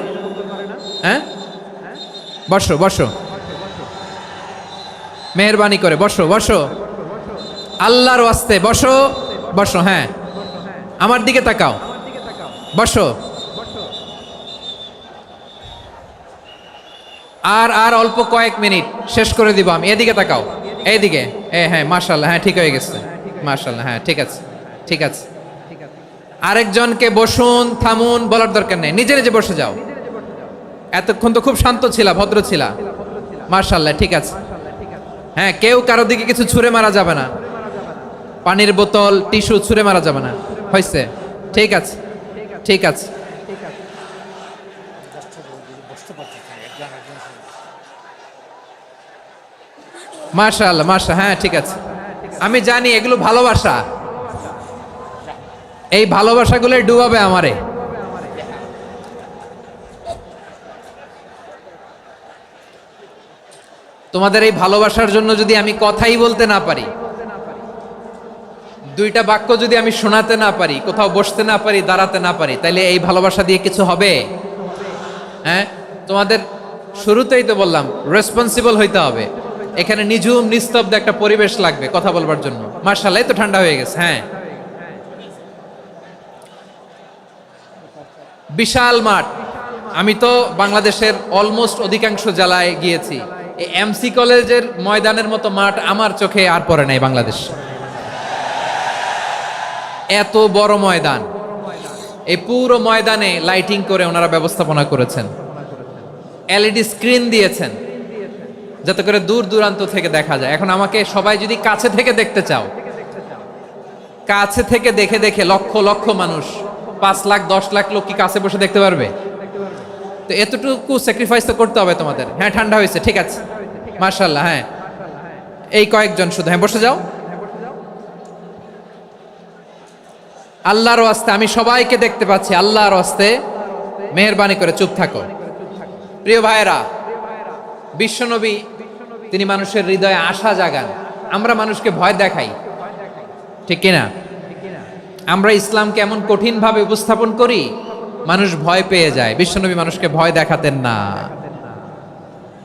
হ্যাঁ, বসো বসো, মেহরবানি করে বসো বসো, আল্লাহর ওয়াস্তে বসো বসো। হ্যাঁ, আমার দিকে তাকাও, বসো। আর অল্প কয়েক মিনিট, শেষ করে দিব আমি। এদিকে তাকাও, এইদিকে। হ্যাঁ, মাশাআল্লাহ, হ্যাঁ ঠিক হয়ে গেছে, মাশাআল্লাহ, হ্যাঁ ঠিক আছে, ঠিক আছে। আরেকজনকে বসুন, থামুন বলার দরকার নেই, নিজে নিজে বসে যাও। এতক্ষণ তো খুব শান্ত ছিলা, ভদ্র ছিলা, মাশাআল্লাহ, ঠিক আছে। হ্যাঁ, কেউ কারো দিকে কিছু ছুঁড়ে মারা যাবে না, পানির বোতল, টিস্যু ছুঁড়ে মারা যাবে না, হয়েছে? ঠিক আছে, ঠিক আছে। মাশাআল্লাহ, হ্যাঁ ঠিক আছে। আমি জানি এগুলো ভালোবাসা, এই ভালোবাসাগুলো ডুবাবে আমারে। তোমাদের এই ভালোবাসার জন্য যদি আমি কথাই বলতে না পারি, দুইটা বাক্য যদি আমি শোনাতে না পারি, কোথাও বসতে না পারি, দাঁড়াতে না পারি, তাইলে এই ভালোবাসা দিয়ে কিছু হবে? হ্যাঁ, তোমাদের শুরুতেই তো বললাম রেসপন্সিবল হইতে হবে। এখানে নিঝুম নিস্তব্ধ একটা পরিবেশ লাগবে কথা বলবার জন্য। মাশাআল্লাহ, তো ঠান্ডা হয়ে গেছে। হ্যাঁ, বিশাল মাঠ। আমি তো বাংলাদেশের অলমোস্ট অধিকাংশ জেলায় গিয়েছি, এই এমসি কলেজের ময়দানের মতো মাঠ আমার চোখে আর পড়ে নাই বাংলাদেশ। এত বড় ময়দান, এই পুরো ময়দানে লাইটিং করে ওনারা ব্যবস্থাপনা করেছেন, এলইডি স্ক্রিন দিয়েছেন যাতে করে দূর দূরান্ত থেকে দেখা যায়। এখন আমাকে সবাই যদি কাছে থেকে দেখতে চাও, কাছে থেকে দেখে দেখে লক্ষ লক্ষ মানুষ, 5 লাখ 10 লাখ লোক কি কাছে বসে দেখতে পারবে? তো এতটুকু স্যাক্রিফাইস তো করতে হবে তোমাদের। হ্যাঁ, ঠান্ডা হয়েছে, ঠিক আছে, মাশাআল্লাহ। হ্যাঁ, এই কয়েকজন শুধু, হ্যাঁ বসে যাও। আল্লাহর ওয়াস্তে আমি সবাইকে দেখতে পাচ্ছি, আল্লাহর ওয়াস্তে মেহেরবানি করে চুপ থাকো। প্রিয় ভাইয়েরা, বিশ্বনবী তিনি মানুষের হৃদয়ে আশা জাগান। আমরা মানুষকে ভয় দেখাই, ঠিক কিনা? আমরা ইসলামকে এমন কঠিন ভাবে উপস্থাপন করি, মানুষ ভয় পেয়ে যায়। বিশ্বনবী মানুষকে ভয় দেখাতেন না,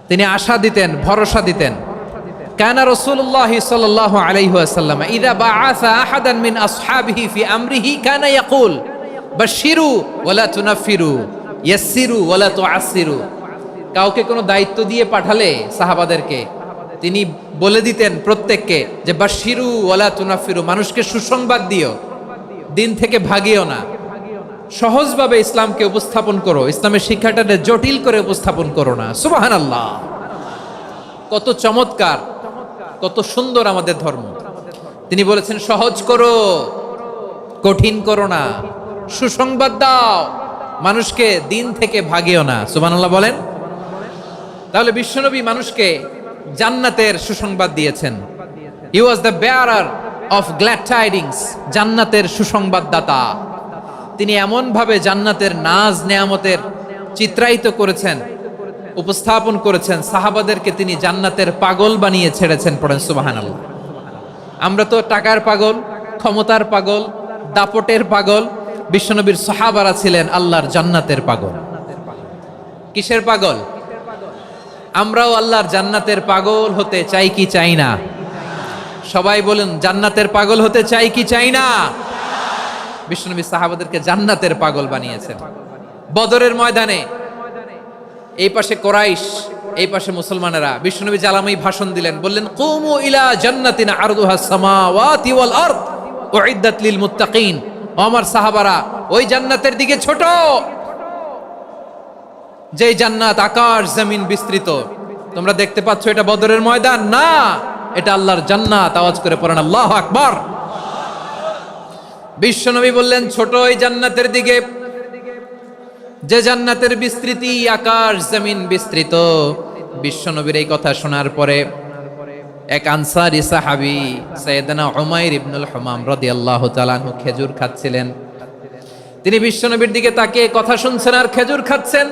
তিনি আশা দিতেন, ভরসা দিতেন। কানা রাসূলুল্লাহ সাল্লাল্লাহু আলাইহি ওয়াসাল্লাম ইযা বাআসা আহাদান মিন আসহাবিহি ফি আমরিহি কানা ইয়াকুল বাশশিরু ওয়ালা তুনাফিরু ইয়াসসিরু ওয়ালা তুআসসিরু। কাউকে কোনো দায়িত্ব দিয়ে পাঠালে সাহাবাদেরকে তিনি বলে দিতেন প্রত্যেককে যে বাশশিরু ওয়ালা তুনাফিরু, মানুষকে সুসংবাদ দিও, দিন থেকে ভাগিও না, সহজভাবে ইসলামকে উপস্থাপন করো, ইসলামের শিক্ষাটাকে জটিল করে উপস্থাপন করো না। সুবহানাল্লাহ, কত চমৎকার, কত সুন্দর আমাদের ধর্ম। তিনি বলেছেন সহজ করো, কঠিন করো না, সুসংবাদ দাও, মানুষকে দিন থেকে ভাগিও না। সুবহানাল্লাহ বলেন। তাহলে বিশ্বনবী মানুষকে জান্নাতের সুসংবাদ দিয়েছেন। He was the bearer of glad tidings, জান্নাতের সুসংবাদদাতা। তিনি এমন ভাবে জান্নাতের নাজ নেয়ামতের চিত্রায়িত করেছেন, উপস্থাপন করেছেন, সাহাবাদেরকে তিনি জান্নাতের পাগল বানিয়ে ছেড়েছেন। পড়েন সুবহানাল্লাহ। আমরা তো টাকার পাগল, ক্ষমতার পাগল, দাপটের পাগল। বিশ্বনবীর সাহাবারা ছিলেন আল্লাহর জান্নাতের পাগল। কিসের পাগল? আমরাও আল্লাহর জান্নাতের পাগল হতে চাই কি চাই না? সবাই বলেন, জান্নাতের পাগল হতে চাই কি চাই না? বিশ্বনবী সাহাবাদেরকে জান্নাতের পাগল বানিয়েছেন। বদরের ময়দানে এই পাশে কোরাইশ, এই পাশে মুসলমানেরা। বিশ্বনবী জালামি ভাষণ দিলেন, বললেন কুমু ইলা জান্নাতিন আরদুহা সামাওয়াতি ওয়াল আরদ উইদ্দাত লিল মুত্তাকিন। আমার সাহাবারা, ওই জান্নাতের দিকে ছোট, যে জান্নাত আকাশ জমিন বিস্তৃত। তোমরা দেখতে পাচ্ছ এটা বদরের ময়দান না, এটা আল্লাহর জান্নাত। আওয়াজ করে পড়েন আল্লাহু আকবার। বিশ্বনবী বললেন ছোট ওই জান্নাতের দিকে, যে জান্নাতের বিস্তৃতি আকাশ জমিন বিস্তৃত। বিশ্বনবীর এই কথা শোনার পরে এক আনসারী সাহাবী সাইয়েদনা উমাইর ইবনুল হুমাম রাদিয়াল্লাহু তাআলা আনহু খেজুর খাচ্ছিলেন। তিনি বিশ্বনবীর দিকে তাকিয়ে কথা শুনছেন আর খেজুর খাচ্ছেন।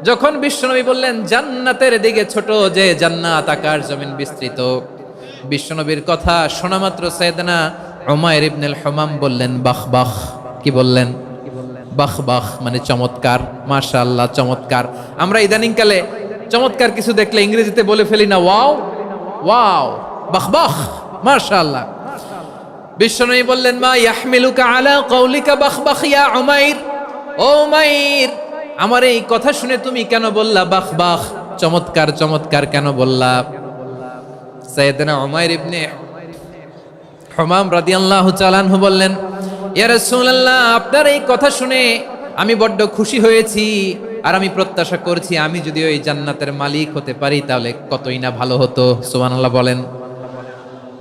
যখন বিশ্বনবী বললেন জান্নাতের দিকে ছোট, যে জান্নাত আকাশ জমিন বিস্তৃত, বিশ্বনবীর কথা শোনা মাত্র সাইয়েদনা উমাইর ইবনুল হুমাম বললেন বাহ বাহ। কি বললেন? বাহ বাহ, মানে চমৎকার, মাশাআল্লাহ, চমৎকার। আমরা ইদানিং কালে চমৎকার কিছু দেখলে ইংরেজিতে বলে ফেলি না, ওয়াও ওয়াও, বাহ বাহ, মাশাআল্লাহ। বিশ্বনবী বললেন মা ইয়াহমিলুকা আলা কওলিকা বাহ বাহ ইয়া উমাইর। ও উমাইর, আমার এই কথা শুনে তুমি কেন বললা বাহ বাহ, চমৎকার চমৎকার কেন বললা? সাইয়েদনা উমাইর ইবনে হুমাম রাদিয়াল্লাহু তাআলা আনহু বললেন ইয়া রাসূলুল্লাহ, আপনার এই কথা শুনে আমি বড্ড খুশি হয়েছি, আর আমি প্রত্যাশা করছি আমি যদি ওই জান্নাতের মালিক হতে পারি তাহলে কতই না ভালো হতো। সুবহানাল্লাহ বলেন।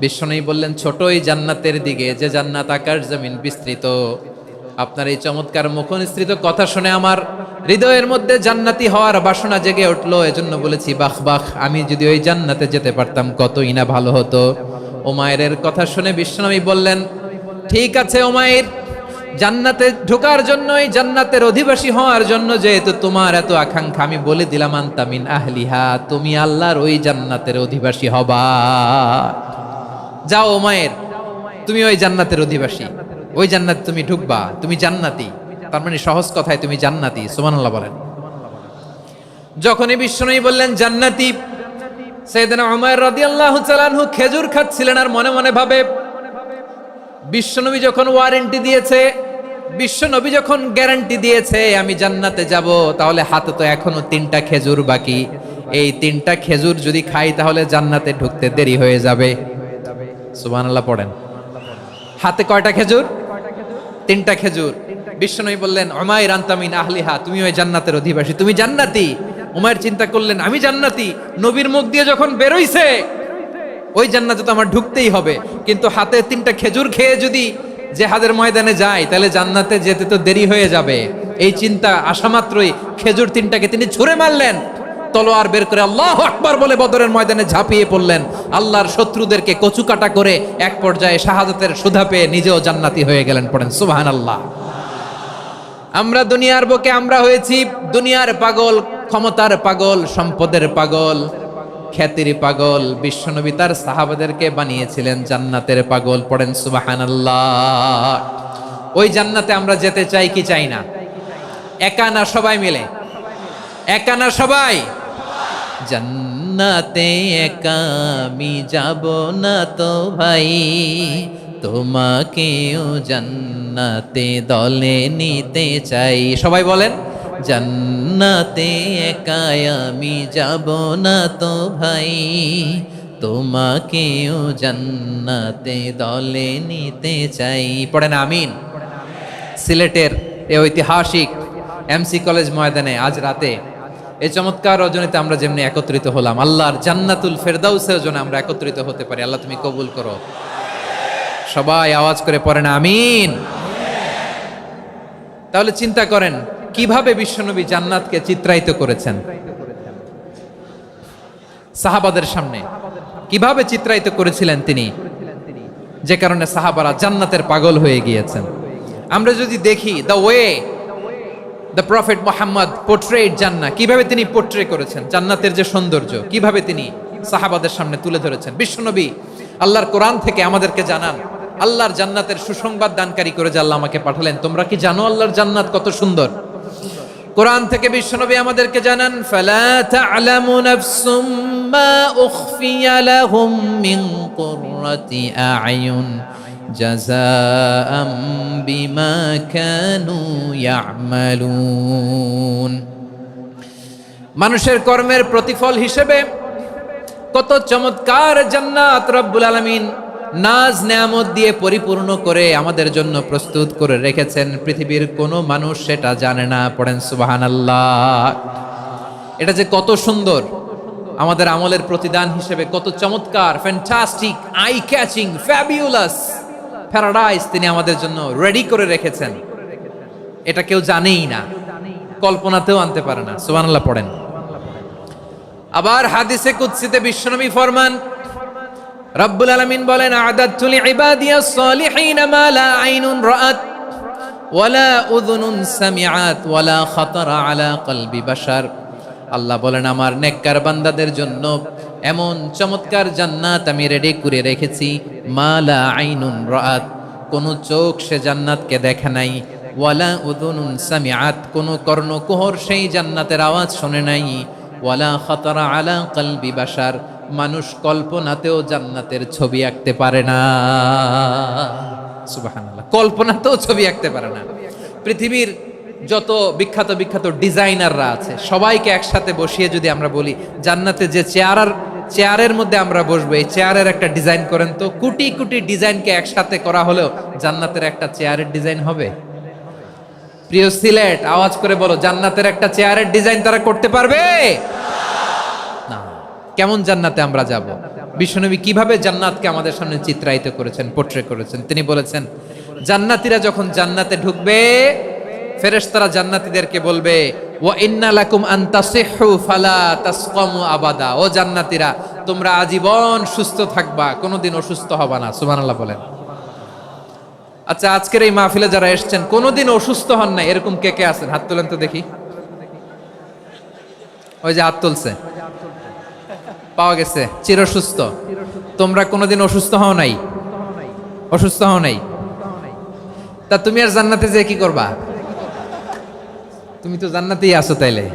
বিশ্বনবী বললেন ছোট ওই জান্নাতের দিকে, যে জান্নাত আকাশ জমিন বিস্তৃত। আপনার এই চমৎকার মুখনিসৃত কথা শুনে আমার হৃদয়ের মধ্যে জান্নাতি হওয়ার বাসনা জেগে উঠলো, এজন্য বলেছি বাহ বাহ, আমি যদি ওই জান্নাতে যেতে পারতাম কতই না ভালো হতো। উমাইরের কথা শুনে বিশ্বনবী বললেন ঠিক আছে উমাইর, জান্নাতে ঢোকার জন্য, এই জান্নাতের অধিবাসী হওয়ার জন্য যেহেতু তোমার এত আকাঙ্ক্ষা, আমি বলে দিলাম আনতা মিন আহলিহা, তুমি আল্লাহর ওই জান্নাতের অধিবাসী হবা। যাও উমাইর, তুমি ওই জান্নাতের অধিবাসী, ওই জান্নাতে তুমি ঢুকবা, তুমি জান্নাতি। তার মানে সহজ কথায় তুমি জান্নাতি। সুবহানাল্লাহ বলেন। যখনই বিশ্বনবী বললেন জান্নাতি, সাইয়েদনা উমাইর রাদিয়াল্লাহু তাআলা আনহু খেজুর খাচ্ছিলেন আর মনে মনে ভাবে বিশ্বনবী যখন ওয়ারেন্টি দিয়েছে বিশ্ব নবী যখন গ্যারান্টি দিয়েছে আমি জান্নাতে যাব, তাহলে হাতে তো এখনো 3টা খেজুর বাকি। এই 3টা খেজুর যদি খাই তাহলে জান্নাতে ঢুকতে দেরি হয়ে যাবে। সুবহানাল্লাহ পড়েন। হাতে কয়টা খেজুর? 3টা খেজুর। বিশ্বনবী বললেন উমাইর আনতা মিন আহলিহা, তুমি ওই জান্নাতের অধিবাসী, তুমি জান্নাতি। উমাইর চিন্তা করলেন আমি জান্নাতি, নবীর মুখ দিয়ে যখন বেরোইছে ওই জান্নাতে তো আমার ঢুকতেই হবে, কিন্তু হাতে 3টা খেজুর খেয়ে যদি জিহাদের ময়দানে যাই তাহলে জান্নাতে যেতে তো দেরি হয়ে যাবে। এই চিন্তা আসা মাত্রই খেজুর 3টাকে তিনি ছুঁড়ে মারলেন, তলোয়ার বের করে আল্লাহু আকবার বলে বদরের ময়দানে ঝাঁপিয়ে পড়লেন। আল্লাহর শত্রুদেরকে কচুকাটা করে এক পর্যায়ে শাহাদাতের সুধা পেয়ে নিজেও জান্নাতি হয়ে গেলেন। পড়েন সুবহানাল্লাহ। আমরা দুনিয়ার বুকে আমরা হয়েছি দুনিয়ার পাগল, ক্ষমতার পাগল, সম্পদের পাগল, খ্যাতির পাগল। বিশ্বনবী তার সাহাবাদেরকে বানিয়েছিলেন জান্নাতের পাগল। পড়েন সুবহানাল্লাহ। ওই জান্নাতে আমরা যেতে চাই কি চাই না? একা না সবাই মিলে? একা না সবাই? জান্নাতে একা আমি যাব না তো ভাই, তোমাকেও জান্নাতে দলে নিতে চাই। সবাই বলেন জান্নাতে একা আমি যাব না তো ভাই, তোমাকেও জান্নাতে দলে নিতে চাই। পড়েন আমিন। সিলেটের এই ঐতিহাসিক এমসি কলেজ ময়দানে আজ রাতে এই চমৎকার রজনীতে আমরা যেমনি একত্রিত হলাম, আল্লাহর জান্নাতুল ফেরদাউসের জন্য আমরা একত্রিত হতে পারি। আল্লাহ তুমি কবুল করো। সবাই আওয়াজ করে পড়েন আমিন। তাহলে চিন্তা করেন কিভাবে বিশ্বনবী জান্নাতকে চিত্রায়িত করেছেন সাহাবাদের সামনে, কিভাবে চিত্রায়িত করেছিলেন তিনি, যে কারণে সাহাবারা জান্নাতের পাগল হয়ে গিয়েছেন। আমরা যদি দেখি the way the prophet Muhammad portrait জান্নাত, কিভাবে তিনি পোর্ট্রে করেছেন জান্নাতের যে সৌন্দর্য, কিভাবে তিনি সাহাবাদের সামনে তুলে ধরেছেন। বিশ্বনবী আল্লাহর কোরআন থেকে আমাদেরকে জানান, আল্লাহর জান্নাতের সুসংবাদ দানকারী করে যে আল্লাহ আমাকে পাঠালেন। তোমরা কি জানো আল্লাহর জান্নাত কত সুন্দর? কোরআন থেকে বিশ্বনবী আমাদেরকে জানান, ফালা তা'লামু নাফসুম মা উখফিয়া লাহুম মিন কুররাতি আ'য়ুন জাযাআম বিমা কানু ইয়া'মালুন। মানুষের কর্মের প্রতিফল হিসেবে কত চমৎকার জান্নাত রব্বুল আলামিন নাজ নেয়ামত দিয়ে পরিপূর্ণ করে আমাদের জন্য প্রস্তুত করে রেখেছেন। পৃথিবীর কোনো মানুষ সেটা জানে না। পড়েন সুবহানাল্লাহ। এটা যে কত সুন্দর, আমাদের আমলের প্রতিদান হিসেবে কত চমৎকার, fantastic, eye catching, fabulous paradise তিনি আমাদের জন্য রেডি করে রেখেছেন। এটা কেউ জানেই না, কল্পনাতেও আনতে পারে না। সুবহানাল্লাহ পড়েন। আবার হাদিসে কুদসিতে বিশ্বনবী ফরমান, রব্বুল আলামিন বলেন, আ'দাতু লিইবাদিয়াস সালিহিন মা লা আইনুন রাআত ওয়ালা উযুনুন সামিআত ওয়ালা খাতারা আলা কলবি বাশার। আল্লাহ বলেন আমার নেককার বান্দাদের জন্য এমন চমৎকার জান্নাত আমি রেডি করে রেখেছি, মা লা আইনুন রাআত, কোন চোখ সে জান্নাতকে দেখে নাই, ওয়ালা উযুনুন সামিআত, কোন কর্ণকুহর সেই জান্নাতের আওয়াজ শুনে নাই, ওয়ালা খাতারা আলা কলবি বাশার, মানুষ কল্পনাতেও জান্নাতের ছবি আঁকতে পারে না। সুবহানাল্লাহ, কল্পনাতেও ছবি আঁকতে পারে না। পৃথিবীর যত বিখ্যাত বিখ্যাত ডিজাইনাররা আছে সবাইকে একসাথে বসিয়ে যদি আমরা বলি জান্নাতে যে চেয়ারের মধ্যে আমরা বসবো, এই চেয়ারের একটা ডিজাইন করেন তো, কোটি কোটি ডিজাইনকে একসাথে করা হলেও জান্নাতের একটা চেয়ারের ডিজাইন হবে? প্রিয় সিলেট, আওয়াজ করে বলো, জান্নাতের একটা চেয়ারের ডিজাইন তারা করতে পারবে না। কেমন জান্নাতে আমরা যাব? বিশ্বনবী কিভাবে জান্নাতকে আমাদের সামনে চিত্রায়িত করেছেন, পোর্ট্রে করেছেন। তিনি বলেছেন জান্নাতীরা যখন জান্নাতে ঢুকবে ফেরেশতারা জান্নাতীদেরকে বলবে, ওয়া ইন্না লাকুম আন তাসিহু ফালা তাসকামু আবাদা, ও জান্নাতীরা তোমরা আজীবন সুস্থ থাকবা, কোনোদিন অসুস্থ হবা না। সুবহানাল্লাহ বলেন। আচ্ছা, আজকের এই মাহফিলে যারা এসেছেন কোনোদিন অসুস্থ হন না এরকম কে কে আছেন? হাত তোলেন তো দেখি। ওই যে হাত তুলছে, পাওয়া গেছে, চিরসুস্থ। তোমরা কোনোদিন অসুস্থ হও নাই? অসুস্থ হও নাই? তা তুমি আর জান্নাতে যে কি করবা? তুমি তো জান্নাতেই আছো তাইলে।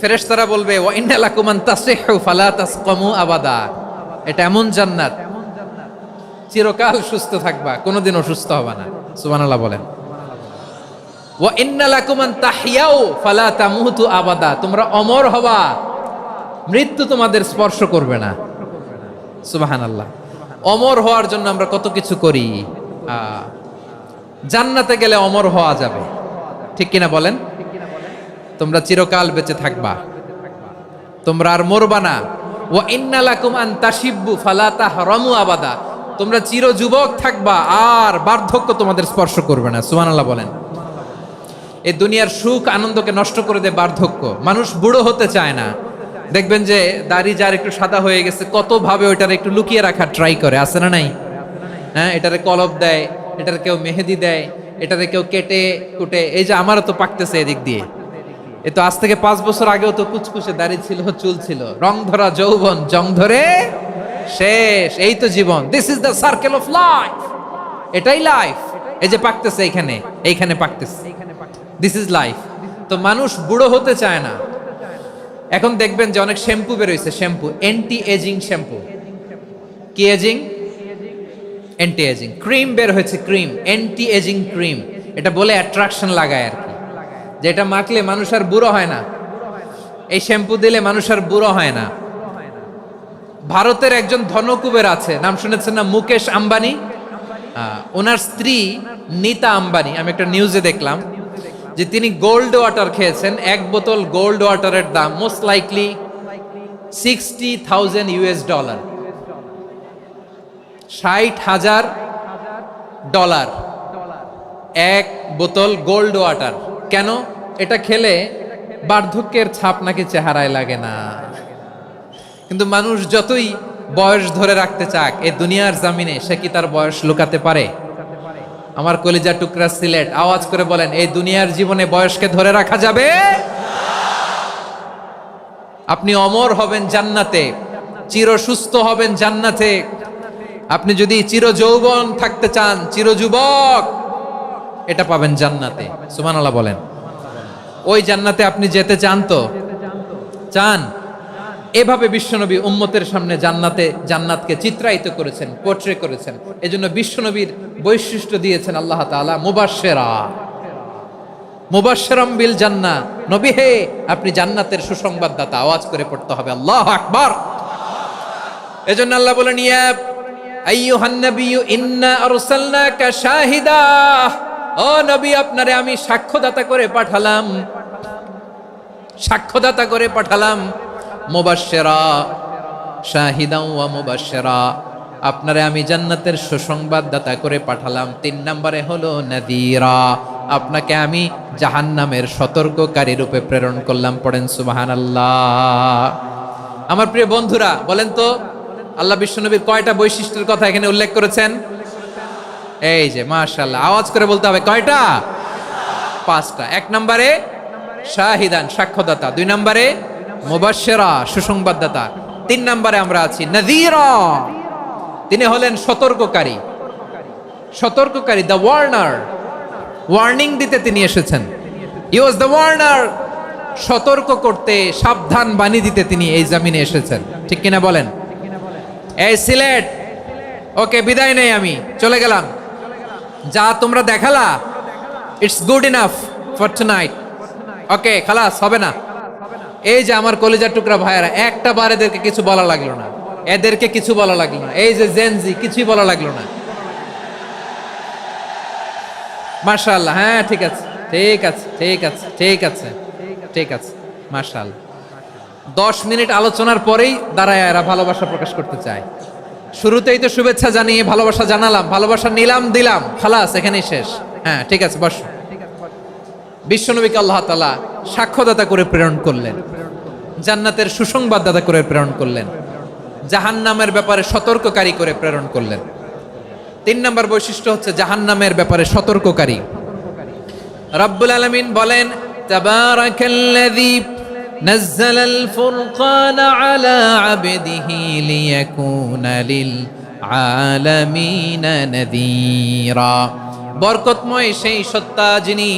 ফেরেশতারা বলবে, ওয়া ইন্না লাকুম আন তাসিহু ফালা তাসকামু আবাদা, এটা এমন জান্নাত চিরকাল সুস্থ থাকবা, কোনোদিন অসুস্থ হবা না। সুবহানাল্লাহ বলেন। ওয়া ইন্না লাকুম আন তাহইয়াউ ফালা তামুতু আবাদা, তোমরা অমর হবা, মৃত্যু তোমাদের স্পর্শ করবে না। সুবহানাল্লাহ। অমর হওয়ার জন্য আমরা কত কিছু করি। জান্নাতে গেলে অমর হওয়া যাবে, ঠিক কিনা বলেন? তোমরা চিরকাল বেঁচে থাকবা, তোমরা আর মরবা না। ওয়া ইন্না লাকুম আন তাশিব্বু ফালা তাহরামু আবাদা, তোমরা চির যুবক থাকবা, আর বার্ধক্য তোমাদের স্পর্শ করবে না। সুবহানাল্লাহ বলেন। এই দুনিয়ার সুখ আনন্দকে নষ্ট করে দেয় বার্ধক্য। মানুষ বুড়ো হতে চায় না। দেখবেন যে দাড়ি যার একটু সাদা হয়ে গেছে, কত ভাবে ওইটার একটু লুকিয়ে রাখার ট্রাই করে, আছে না নাই? হ্যাঁ, এটারে কলব দেয়, এটারে কেউ মেহেদি দেয়, এটারে কেউ কেটে কুটে। এই যে আমারও তো পাকতেছে এদিক দিয়ে, এ তো আজ থেকে 5 বছর আগেও তো কুচকুচে দাড়ি ছিল, চুল ছিল, রং ধরা যৌবন জং ধরে শেষ। এই তো জীবন, this is the circle of life, এটাই লাইফ। এই যে পাকতেছে এইখানে, এইখানে পাকতেছে, দিস ইজ লাইফ। তো মানুষ বুড়ো হতে চায় না। এখন দেখবেন যে অনেক শ্যাম্পু বেরোইছে, শ্যাম্পু অ্যান্টি এজিং শ্যাম্পু। কি এজিং? Anti ageing. ক্রিম বের হয়েছে, ক্রিম, অ্যান্টি এজিং ক্রিম। এটা বলে অ্যাট্রাকশন লাগায় আর কি, যেটা মাখলে মানুষ আর বুড়ো হয় না। এই শ্যাম্পু দিলে মানুষ আর বুড়ো হয় না। ভারতের একজন ধনকুবের আছে, নাম শুনেছেন না? মুকেশ আম্বানি। ওনার স্ত্রী নীতা আম্বানি, আমি একটা নিউজে দেখলাম যে তিনি গোল্ড ওয়াটার খেয়েছেন। 1 বোতল গোল্ড ওয়াটারের দাম মোস্ট লাইকলি $60,000 $60,000 1 বোতল গোল্ড ওয়াটার। কেন? এটা খেলে বার্ধক্যের ছাপ নাকি চেহারায় লাগে না। কিন্তু মানুষ যতই বয়স ধরে রাখতে চাক এই দুনিয়ার জামিনে, সে কি তার বয়স লুকাতে পারে? আমার কলিজা টুকরা সিলেট, আওয়াজ করে বলেন, এই দুনিয়ার জীবনে বয়সকে ধরে রাখা যাবে? আপনি অমর হবেন জান্নাতে, চির সুস্থ হবেন জান্নাতে। আপনি যদি চির যৌবন থাকতে চান, চির যুবক, এটা পাবেন জান্নাতে। সুবহানাল্লাহ বলেন। ওই জান্নাতে আপনি যেতে চান তো? চান? এভাবে বিশ্বনবী উম্মতের সামনে জান্নাতকে চিত্রায়িত করেছেন, পোর্ট্রে করেছেন। এজন্য বিশ্বনবীর বৈশিষ্ট্য দিয়েছেন আল্লাহ তাআলা মুবাশশিরাম বিল জান্নাহ। নবী হে, আপনি জান্নাতের সুসংবাদদাতা। আওয়াজ করে পড়তে হবে আল্লাহু আকবার। এজন্য আল্লাহ বলেন, ইয়া আইয়ুহান নাবিয়্যু ইন্না আরসালনাকা শাহিদা, ও নবী, আপনারে আমি সাক্ষ্যদাতা করে পাঠালাম, সাক্ষ্যদাতা করে পাঠালাম। মুবাশশিরা, শাহিদাও ওয়া মুবাশশিরা, আপনারে আমি জান্নাতের সুসংবাদদাতা করে পাঠালাম। 3 নম্বরে হলো নাযীরা, আপনাকে আমি জাহান্নামের সতর্ককারী রূপে প্রেরণ করলাম। পড়েন সুবহানাল্লাহ। আমার প্রিয় বন্ধুরা, বলেন তো আল্লাহ বিশ্বনবীর কয়টা বৈশিষ্ট্যের কথা এখানে উল্লেখ করেছেন? এই যে মাশাআল্লাহ, আওয়াজ করে বলতে হবে, কয়টা? 5টা। 1 নম্বরে শাহিদান, সাক্ষ্যদাতা। 2 নম্বরে মুবাশশিরা, সুসংবাদদাতা। 3 নম্বরে আমরা আছি নাযীরা, তিনি হলেন সতর্ককারী। সতর্ককারী, দ্য ওয়ার্নার, ওয়ার্নিং দিতে তিনি এসেছেন। হি ওয়াজ দ্য ওয়ার্নার, সতর্ক করতে, সাবধান বাণী দিতে তিনি এই জমিনে এসেছেন। ঠিক কিনা বলেন? এই সিলেট, ওকে, বিদায় নেই, আমি চলে গেলাম। যা তোমরা দেখালা, it's good enough for tonight. Okay, খালাস, হবে না। এই যে আমার কলিজার টুকরা ভাইয়েরা, একটা বার এদেরকে কিছু বলা লাগলো না, এদেরকে কিছু বলা লাগলো না। এই যে জেনজি, কিছুই বলা লাগলো না। মাশাআল্লাহ। হ্যাঁ, ঠিক আছে, ঠিক আছে, ঠিক আছে, ঠিক আছে, ঠিক আছে, মাশাআল্লাহ। 10 মিনিট আলোচনার পরেই দাঁড়ায় এরা ভালোবাসা প্রকাশ করতে চায়। শুরুতেই তো শুভেচ্ছা জানিয়ে ভালোবাসা জানালাম, ভালোবাসা নিলাম, দিলাম, খালাস, এখানেই শেষ। হ্যাঁ, ঠিক আছে, বস। বিশ্বনবীকে আল্লাহ তাআলা সাক্ষ্যদাতা করে প্রেরণ করলেন, জান্নাতের সুসংবাদদাতা করে প্রেরণ করলেন, জাহান্নামের ব্যাপারে সতর্ককারী করে প্রেরণ করলেন। 3 নম্বর বৈশিষ্ট্য হচ্ছে জাহান্নামের ব্যাপারে সতর্ককারী। রব্বুল আলামিন বলেন, তাবারাকাল্লাযী নাযালাল ফুরকানা আলা আবদিহি লিয়াকুনা লিল আলামিনা নাযীরা। বরকতময় সেই সত্তা যিনি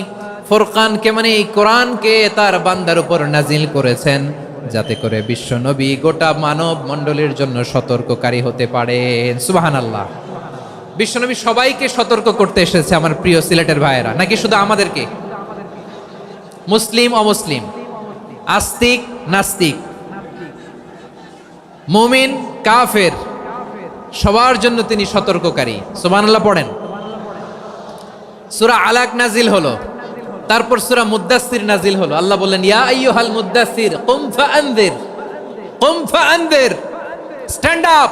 ফুরকানকে, মানে এই কোরআনকে তার বান্দার উপর নাজিল করেছেন, যাতে করে বিশ্ব নবী গোটা মানব মণ্ডলীর জন্য সতর্ককারী হতে পারেন। সুবহানাল্লাহ। বিশ্বনবী সবাইকে সতর্ক করতে এসেছে, আমার প্রিয় সিলেটের ভাইয়েরা, নাকি শুধু আমাদেরকে? মুসলিম অমুসলিম, আস্তিক নাস্তিক, মুমিন কাফের, সবার জন্য তিনি সতর্ককারী। সুবহানাল্লাহ পড়েন। সূরা আলাক নাজিল হলো, তারপর সূরা মুদ্দাসসির নাজিল হলো। আল্লাহ বললেন, ইয়া আইয়ুহাল মুদ্দাসসির কুম ফাআনযির, কুম ফাআনযির, stand up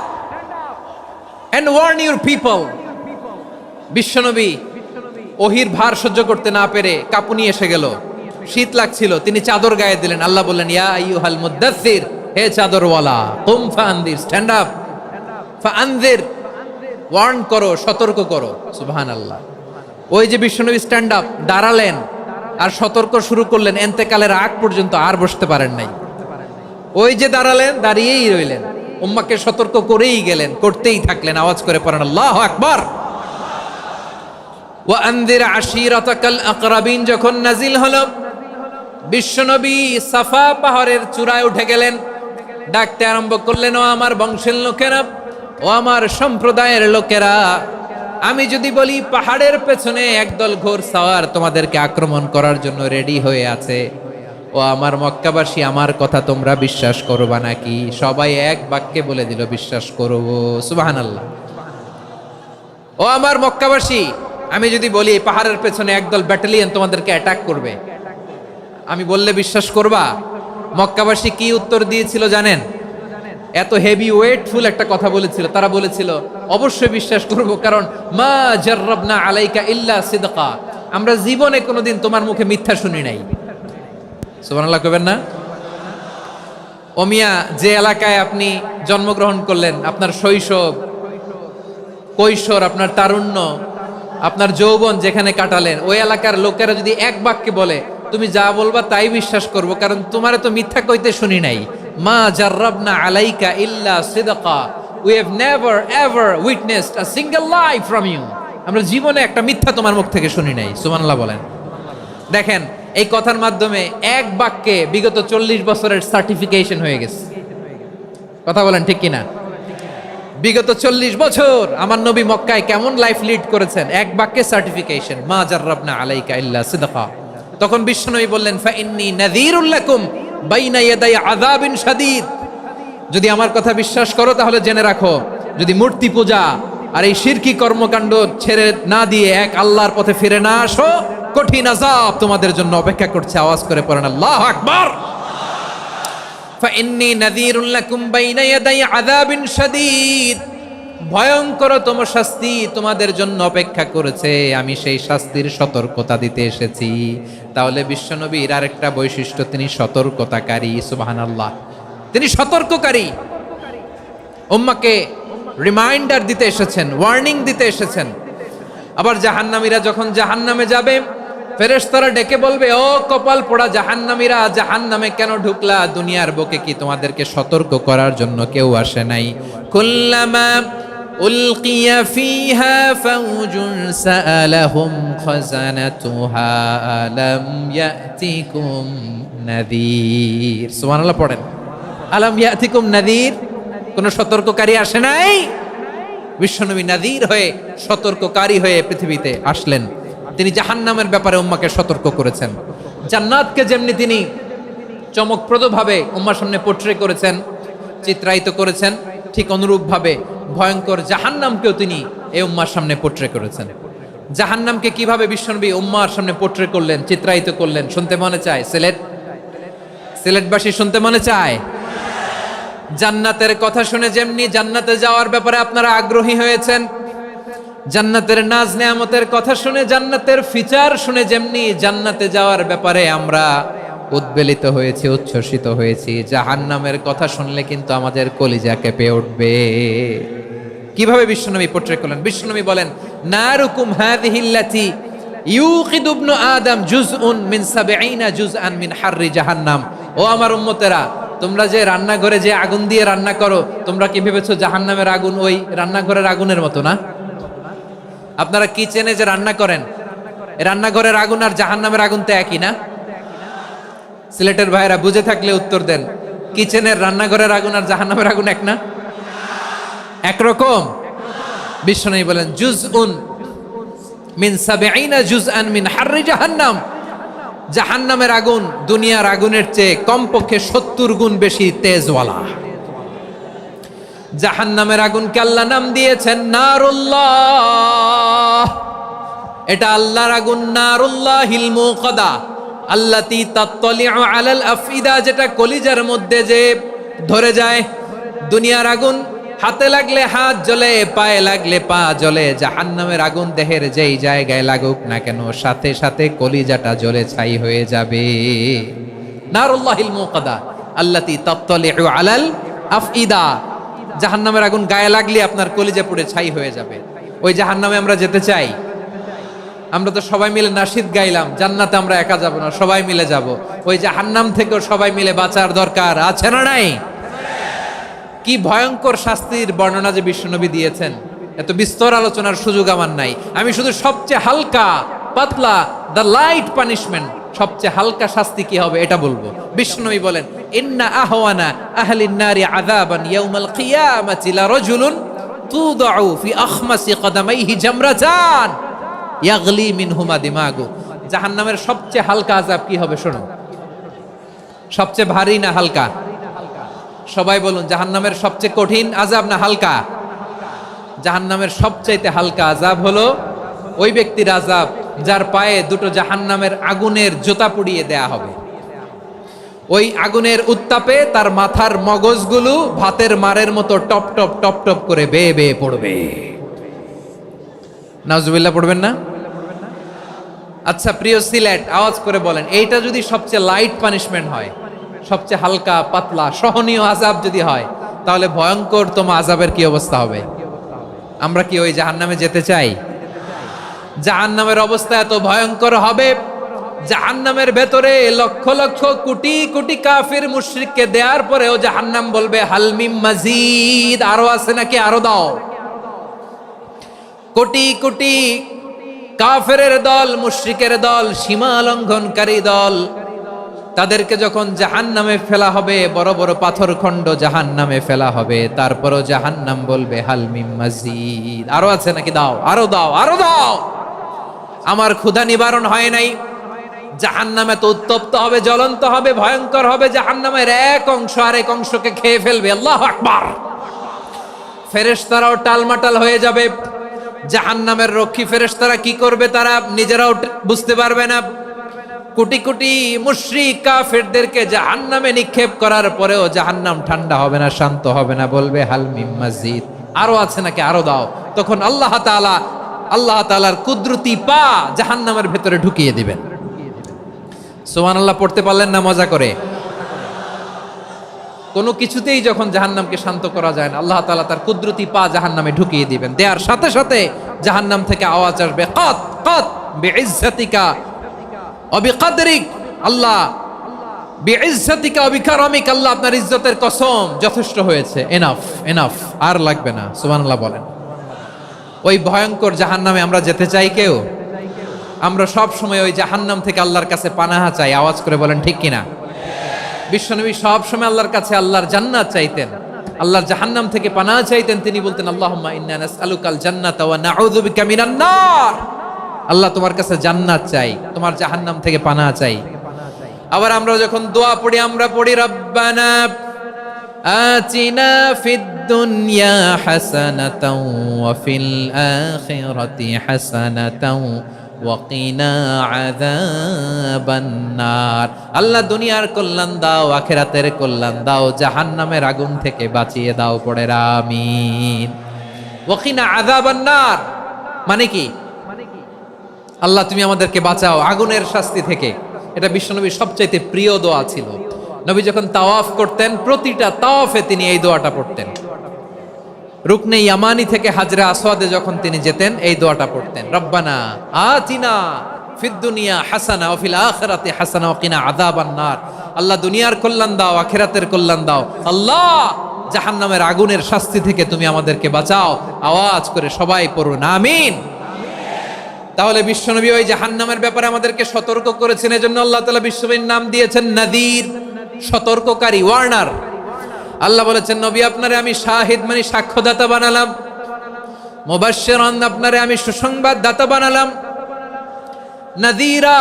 and warn your people. বিশ্বনবী ওহির ভার সহ্য করতে না পেরে কাঁপুনি এসে গেল, শীত লাগছিল, তিনি চাদর গায়ে দিলেন। আল্লাহ বললেন, ইয়া আইয়ুহাল মুদ্দাসসির, হে চাদরওয়ালা, কুম ফাআনযির, স্ট্যান্ড আপ, ফাআনযির, ওয়ার্ন করো, সতর্ক করো। সুবহানাল্লাহ। ওই যে বিশ্বনবী স্ট্যান্ড আপ, দাঁড়ালেন আর সতর্ক শুরু করলেন, এন্তেকালের আগ পর্যন্ত আর বসতে পারেন নাই। ওই যে দাঁড়ালেন, দাঁড়িয়েই রইলেন, উম্মাকে সতর্ক করেই গেলেন, করতেই থাকলেন। আওয়াজ করে পড়েন আল্লাহু আকবার। ওয়া আনযির আশীরাতাকাল আকরাবিন যখন নাজিল হলো, বিশ্বনবী সাফা পাহাড়ের চূড়ায় উঠে গেলেন, ডাকতে আরম্ভ করলেন, ও আমার বংশের লোকেরা, ও আমার সম্প্রদায়ের লোকেরা, আমি যদি বলি পাহাড়ের পেছনে একদল ঘোড়সাওয়ার তোমাদেরকে আক্রমণ করার জন্য রেডি হয়ে আছে, ও আমার মক্কাবাসী, আমার কথা তোমরা বিশ্বাস করবা নাকি? সবাই এক বাক্যে বলে দিল, বিশ্বাস করব। সুবহানাল্লাহ। ও আমার মক্কাবাসী, আমি যদি বলি পাহাড়ের পেছনে একদল ব্যাটালিয়ন তোমাদেরকে অ্যাটাক করবে, আমি বললে বিশ্বাস করবা? মক্কাবাসী কি উত্তর দিয়েছিল জানেন? এত হেভি ওয়েটফুল একটা কথা বলেছিল। তারা বলেছিল, অবশ্যই বিশ্বাস করব, কারণ মা জাররাবনা আলাইকা ইল্লা সিদকা, আমরা জীবনে কোনোদিন তোমার মুখে মিথ্যা শুনি নাই। সুবহানাল্লাহ কইবেন না? ও মিয়া, যে এলাকায় আপনি জন্মগ্রহণ করলেন, আপনার শৈশব, কৈশোর, আপনার তারুণ্য, আপনার যৌবন যেখানে কাটালেন, ওই এলাকার লোকেরা যদি এক বাক্যে বলে তুমি যা বলবা তাই বিশ্বাস করব, কারণ তোমারে তো মিথ্যা কইতে শুনি নাই। মা জাররাবনা আলাইকা ইল্লা সিদকা, we have never ever witnessed a single lie from you, আমরা জীবনে একটা মিথ্যা তোমার মুখ থেকে শুনি নাই। সুবহানাল্লাহ বলেন। দেখেন, এই কথার মাধ্যমে এক বাক্যে বিগত 40 বছরের সার্টিফিকেশন হয়ে গেছে। কথা বলেন ঠিক কিনা? বিগত 40 বছর আমার নবী মক্কায় কেমন লাইফ লিড করেছেন, এক বাক্যে সার্টিফিকেশন, মা জাররাবনা আলাইকা ইল্লা সিদকা। তখন বিশ্বনবী বললেন, ফাইন্নী নাযীরুল লাকুম বাইনা ইয়াদাই আযাবিন শাদীদ, যদি আমার কথা বিশ্বাস করো তাহলে জেনে রাখো, যদি মূর্তি পূজা আর এই শিরকি কর্মকাণ্ড ছেড়ে না দিয়ে এক আল্লাহর পথে ফিরে না আসো, কঠিন আযাব তোমাদের জন্য অপেক্ষা করছে। আওয়াজ করে পড়েন আল্লাহু আকবার। ফাইন্নী নাযীরুল লাকুম বাইনা ইয়াদাই আযাবিন শাদীদ, ভয়ঙ্করতম শাস্তি তোমাদের জন্য অপেক্ষা করেছে, আমি সেই শাস্তির সতর্কতা দিতে এসেছি। তাহলে বিশ্বনবীর আরেকটা বৈশিষ্ট্য, তিনি সতর্কতাকারী। সুবহানাল্লাহ, তিনি সতর্ককারী, উম্মাকে রিমাইন্ডার দিতে এসেছেন, ওয়ার্নিং দিতে এসেছেন। আবার জাহান্নামীরা যখন জাহান্নামে যাবে, ফেরেশতারা ডেকে বলবে, ও কপাল পোড়া জাহান্নামীরা, জাহান্নামে কেন ঢুকলা? দুনিয়ার বুকে কি তোমাদেরকে সতর্ক করার জন্য কেউ আসে নাই? কুল্লামা উলকিয়া ফিহা ফাউজুন সাআলাহুম খাযানাতুহা আলাম ইয়াতিকুম নাযীর। সুবহানাল্লাহ পড়েন। আলাম ইয়াতিকুম নাযীর, কোন সতর্ককারী আসে নাই? বিশ্বনবী নাযীর হয়ে, সতর্ককারী হয়ে পৃথিবীতে আসলেন। তিনি জাহান্নামের ব্যাপারে উম্মাকে সতর্ক করেছেন। জান্নাতকে যেমনি তিনি চমকপ্রদভাবে উম্মার সামনে পোট্রে করেছেন, চিত্রায়িত করেছেন, ঠিক অনুরূপভাবে ভয়ঙ্কর জাহান্নামকেও তিনি এই উম্মার সামনে পোট্রে করেছেন। জাহান্নামকে কিভাবে বিশ্বনবী উম্মার সামনে পোট্রে করলেন, চিত্রায়িত করলেন, শুনতে মনে চায়? সিলেটবাসী শুনতে মনে চায়? জান্নাতের কথা শুনে যেমনি জান্নাতে যাওয়ার ব্যাপারে আপনারা আগ্রহী হয়েছেন, জান্নাতের নাজ নেয়ামতের কথা শুনে, জান্নাতের ফিচার শুনে যেমনি জান্নাতে যাওয়ার ব্যাপারে আমরা উদ্বেলিত হয়েছি, উচ্ছ্বসিত হয়েছি, জাহান্নামের কথা শুনলে কিন্তু আমাদের কলিজা কেঁপে উঠবে। কিভাবে বিশ্বনবী পোট্রে করলেন? বিশ্বনবী বলেন, নারুকুম হাযিহিল্লাতী ইউকিদু ইবনু আদম জুজউন মিন ৭০ জুজআন মিন হাররি জাহান্নাম। ও আমার উম্মতেরা, তোমরা যে রান্নাঘরে যে আগুন দিয়ে রান্না করো, তোমরা কি ভেবেছো জাহান্নামের আগুন ওই রান্নাঘরের আগুনের মতো না? আপনারা কিচেনে যে রান্না করেন, রান্নাঘরের আগুন আর জাহান্নামের আগুন তো একই না? সিলেটের ভাইয়েরা বুঝে থাকলে উত্তর দেন, কিচেনের রান্নাঘরের আগুন আর জাহান্নামের আগুন এক না? একরকম? বিশ্বনবী বলেন, জুজউন মিন ৭০ জুজআন মিন হাররি জাহান্নাম, জাহান্নামের আগুন দুনিয়ার আগুনের চেয়ে কমপক্ষে 70 গুণ বেশি তেজওয়ালা। জাহান্নামের আগুনকে আল্লাহ নাম দিয়েছেন নারুল্লাহ। এটা আল্লাহর আগুন, নারুল্লাহিল মুকাদা আল্লাতী তাত্তালিউ আলাল আফইদা, যেটা কলিজার মধ্যে যে ধরে যায়। দুনিয়ার আগুন হাতে লাগলে হাত জ্বলে, পায়ে লাগলে পা জ্বলে। জাহান্নামের আগুন দেহের যেই জায়গায় লাগুক না কেন সাথে সাথে কলিজাটা জ্বলে ছাই হয়ে যাবে। নারুল্লাহিল মুকাদা আল্লাতী তাত্তালিউ আলাল আফইদা, জাহান্নামের আগুন গায়ে লাগলে আপনার কলিজা পুড়ে ছাই হয়ে যাবে। ওই জাহান্নামে আমরা যেতে চাই? আমরা তো সবাই মিলে নাশিদ গাইলাম, জান্নাতে আমরা একা যাব না, সবাই মিলে যাব। ওই জাহান্নাম থেকেও সবাই মিলে বাঁচার দরকার আছে না নাই? কি ভয়ঙ্কর শাস্তির বর্ণনা যে বিশ্বনবী দিয়েছেন, এত বিস্তর আলোচনার সুযোগ আমার নাই। আমি শুধু সবচেয়ে হালকা পাতলা, দ্য লাইট পানিশমেন্ট, সবচেয়ে হালকা শাস্তি কি হবে এটা বলবো। বিশ্বনবী বলেন, ইন্না আহওয়ানা আহলিন নারি আযাবান ইয়াউমাল কিয়ামাতি লারাজুলুন তুদাউ ফি আখমাসি কদামাইহি জামরাতান ইয়াগলি মিনহুমা দিমাগু। জাহান্নামের সবচেয়ে হালকা আযাব কি হবে শোনো। সবচেয়ে ভারী না হালকা? সবাই বলুন, জাহান্নামের সবচেয়ে কঠিন আযাব না হালকা? জাহান্নামের সবচাইতে হালকা আযাব হলো ওই ব্যক্তির আযাব যার পায়ে দুটো জাহান্নামের আগুনের জুতা পুড়িয়ে দেয়া হবে। ওই আগুনের উত্তাপে তার মাথার মগজগুলো ভাতের মারের মতো টপ টপ টপ টপ করে বেয়ে বেয়ে পড়বে। নাউজুবিল্লাহ পড়বেন না? আচ্ছা প্রিয় সিলেট, আওয়াজ করে বলেন, এইটা যদি সবচেয়ে লাইট পানিশমেন্ট হয়, সবচেয়ে হালকা পাতলা সহনীয় আযাব যদি হয়, তাহলে ভয়ঙ্করতম আযাবের কি অবস্থা হবে? আমরা কি ওই জাহান্নামে যেতে চাই? জাহান্নামের অবস্থা এত ভয়ঙ্কর হবে, জাহান্নামের ভেতরে লক্ষ লক্ষ কোটি কোটি কাফির মুশরিককে দেওয়ার পরেও জাহান্নাম বলবে হালমিম মাজিদ, আরো আছে নাকি, আরো দাও। কোটি কোটি কাফেরের দল, মুশরিকের দল, সীমা লঙ্ঘনকারী দল, তাদেরকে যখন জাহান্নামে ফেলা হবে, বড় বড় পাথরখণ্ড জাহান্নামে ফেলা হবে, তারপরও জাহান্নাম বলবে হালমিম মাজিদ, আরো আছে নাকি, দাও, আরো দাও, আরো দাও। আমার ক্ষুধা নিবারণ হয় নাই। জাহান্নামে তো উত্তপ্ত হবে, জ্বলন্ত হবে, ভয়ঙ্কর হবে। জাহান্নামের এক অংশ আরেক অংশকে খেয়ে ফেলবে। আল্লাহু আকবার। ফেরেশতারাও টালমাটাল হয়ে যাবে। জাহান্নামের রক্ষী ফেরেশতারা কি করবে তারা নিজেরাও বুঝতে পারবে না। কোটি কোটি মুশরিক কাফেরদেরকে জাহান্নামে নিক্ষেপ করার পরেও জাহান্নাম ঠান্ডা হবে না, শান্ত হবে না, বলবে হাল মিম মাজিদ, আরো আছে নাকি, আরো দাও। তখন আল্লাহ তাআলার কুদরতি পা জাহান্নামের ভেতরে ঢুকিয়ে দিবেন। সুবহানাল্লাহ পড়তে পারলেন না মজা করে? কোনো কিছুতেই যখন জাহান্নামকে শান্ত করা যায় না, আল্লাহ তাআলা তার কুদরতি পা জাহান্নামে ঢুকিয়ে দিবেন। দেওয়ার সাথে সাথে জাহান্নাম থেকে আওয়াজ আসবে, কাত কাত বিইজ্জাতিকা ওয়া বিকদরিক, আল্লাহ বিইজ্জাতিকা ওয়া বিকারামিক, আল্লাহ আপনার ইজ্জতের কসম, যথেষ্ট হয়েছে, এনাফ এনাফ, আর লাগবে না। সুবহানাল্লাহ বলেন। ওই ভয়ঙ্কর জাহান্নামে আমরা যেতে চাই কেউ? আমরা সব সময় ওই জাহান্নাম থেকে আল্লাহর কাছে পানাহা চাই। আওয়াজ করে বলেন ঠিক কিনা? বিশ্বনবী সব সময় আল্লাহর কাছে আল্লাহর জান্নাত চাইতেন, আল্লাহর জাহান্নাম থেকে পানাহা চাইতেন। তিনি বলতেন আল্লাহুম্মা ইন্না নাসআলুকাল জান্নাতা ওয়া নাউযু বিকা মিনান নার। আল্লাহ তোমার কাছে জান্নাত চাই, তোমার জাহান্নাম থেকে পানাহা চাই। আবার আমরা যখন দোয়া পড়ি, আমরা পড়ি রব্বানা আতিনা ফিদ দুনিয়া হাসানাতাও ওয়া ফিল আখিরাতি হাসানাতাও ওয়া কিনা আযাবান নার। আল্লাহ দুনিয়ার কল্যাণ দাও, আখিরাতের কল্যাণ দাও, জাহান্নামের আগুন থেকে বাঁচিয়ে দাও, পড়ে আমিন। ওয়া কিনা আযাবান নার মানে কি? আল্লাহ তুমি আমাদেরকে বাঁচাও আগুনের শাস্তি থেকে। এটা বিশ্বনবীর সবচাইতে প্রিয় দোয়া ছিল। নবী যখন তাওয়াফ করতেন, প্রতিটা তাওয়াফে তিনি এই দোয়াটা পড়তেন। রুকনে ইয়ামানি থেকে হাজরা আসওয়াদে যখন তিনি যেতেন, এই দোয়াটা পড়তেন, রব্বানা আতিনা ফিদ দুনিয়া হাসানা ওয়া ফিল আখিরাতি হাসানা ওয়া কিনা আযাবান নার। আল্লাহ দুনিয়ার কল্যাণ দাও, আখিরাতের কল্যাণ দাও। আল্লাহ জাহান্নামের আগুনের শাস্তি থেকে তুমি আমাদেরকে বাঁচাও। আওয়াজ করে সবাই পড়ুন আমিন। তাহলে বিশ্বনবী ওই জাহান্নামের ব্যাপারে আমাদেরকে সতর্ক করেছেন। এজন্য আল্লাহ তাআলা বিশ্বনবীর নাম দিয়েছেন নাযীর, সতর্ককারী, ওয়ার্নার। আল্লাহ বলেছেন নবী আপনারে আমি শাহিদ মানে সাক্ষ্যদাতা বানালাম, মুবাশশিরান আপনারে আমি সুসংবাদ দাতা বানালাম, নাযীরা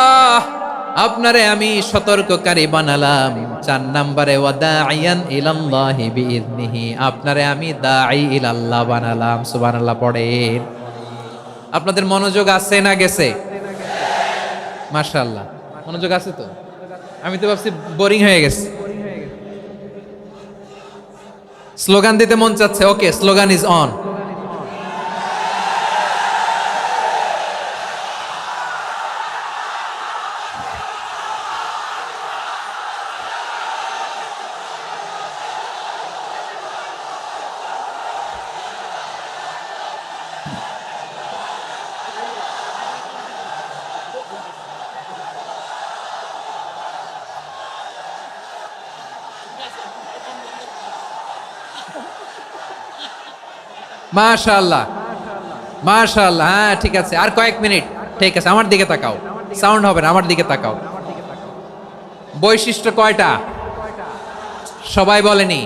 আপনারে আমি সতর্ককারী বানালাম। 4 নম্বরে ওয়াদাইয়ান ইলাল্লাহি বিইذনিহি, আপনারে আমি দাঈ ইলাল্লাহ বানালাম। সুবহানাল্লাহ পড়েন। আপনাদের মনোযোগ আছে না গেছে? মাশাআল্লাহ, মনোযোগ আছে তো? আমি তো ভাবছি বোরিং হয়ে গেছে। স্লোগান দিতে মন চাচ্ছে। ওকে, স্লোগান ইজ অন। মাশাআল্লাহ, মাশাআল্লাহ। হ্যাঁ, ঠিক আছে, আর কয়েক মিনিট। ঠিক আছে, আমার দিকে তাকাও। সাউন্ড হবে না, আমার দিকে তাকাও। বৈশিষ্ট্য কয়টা সবাই বলেনি?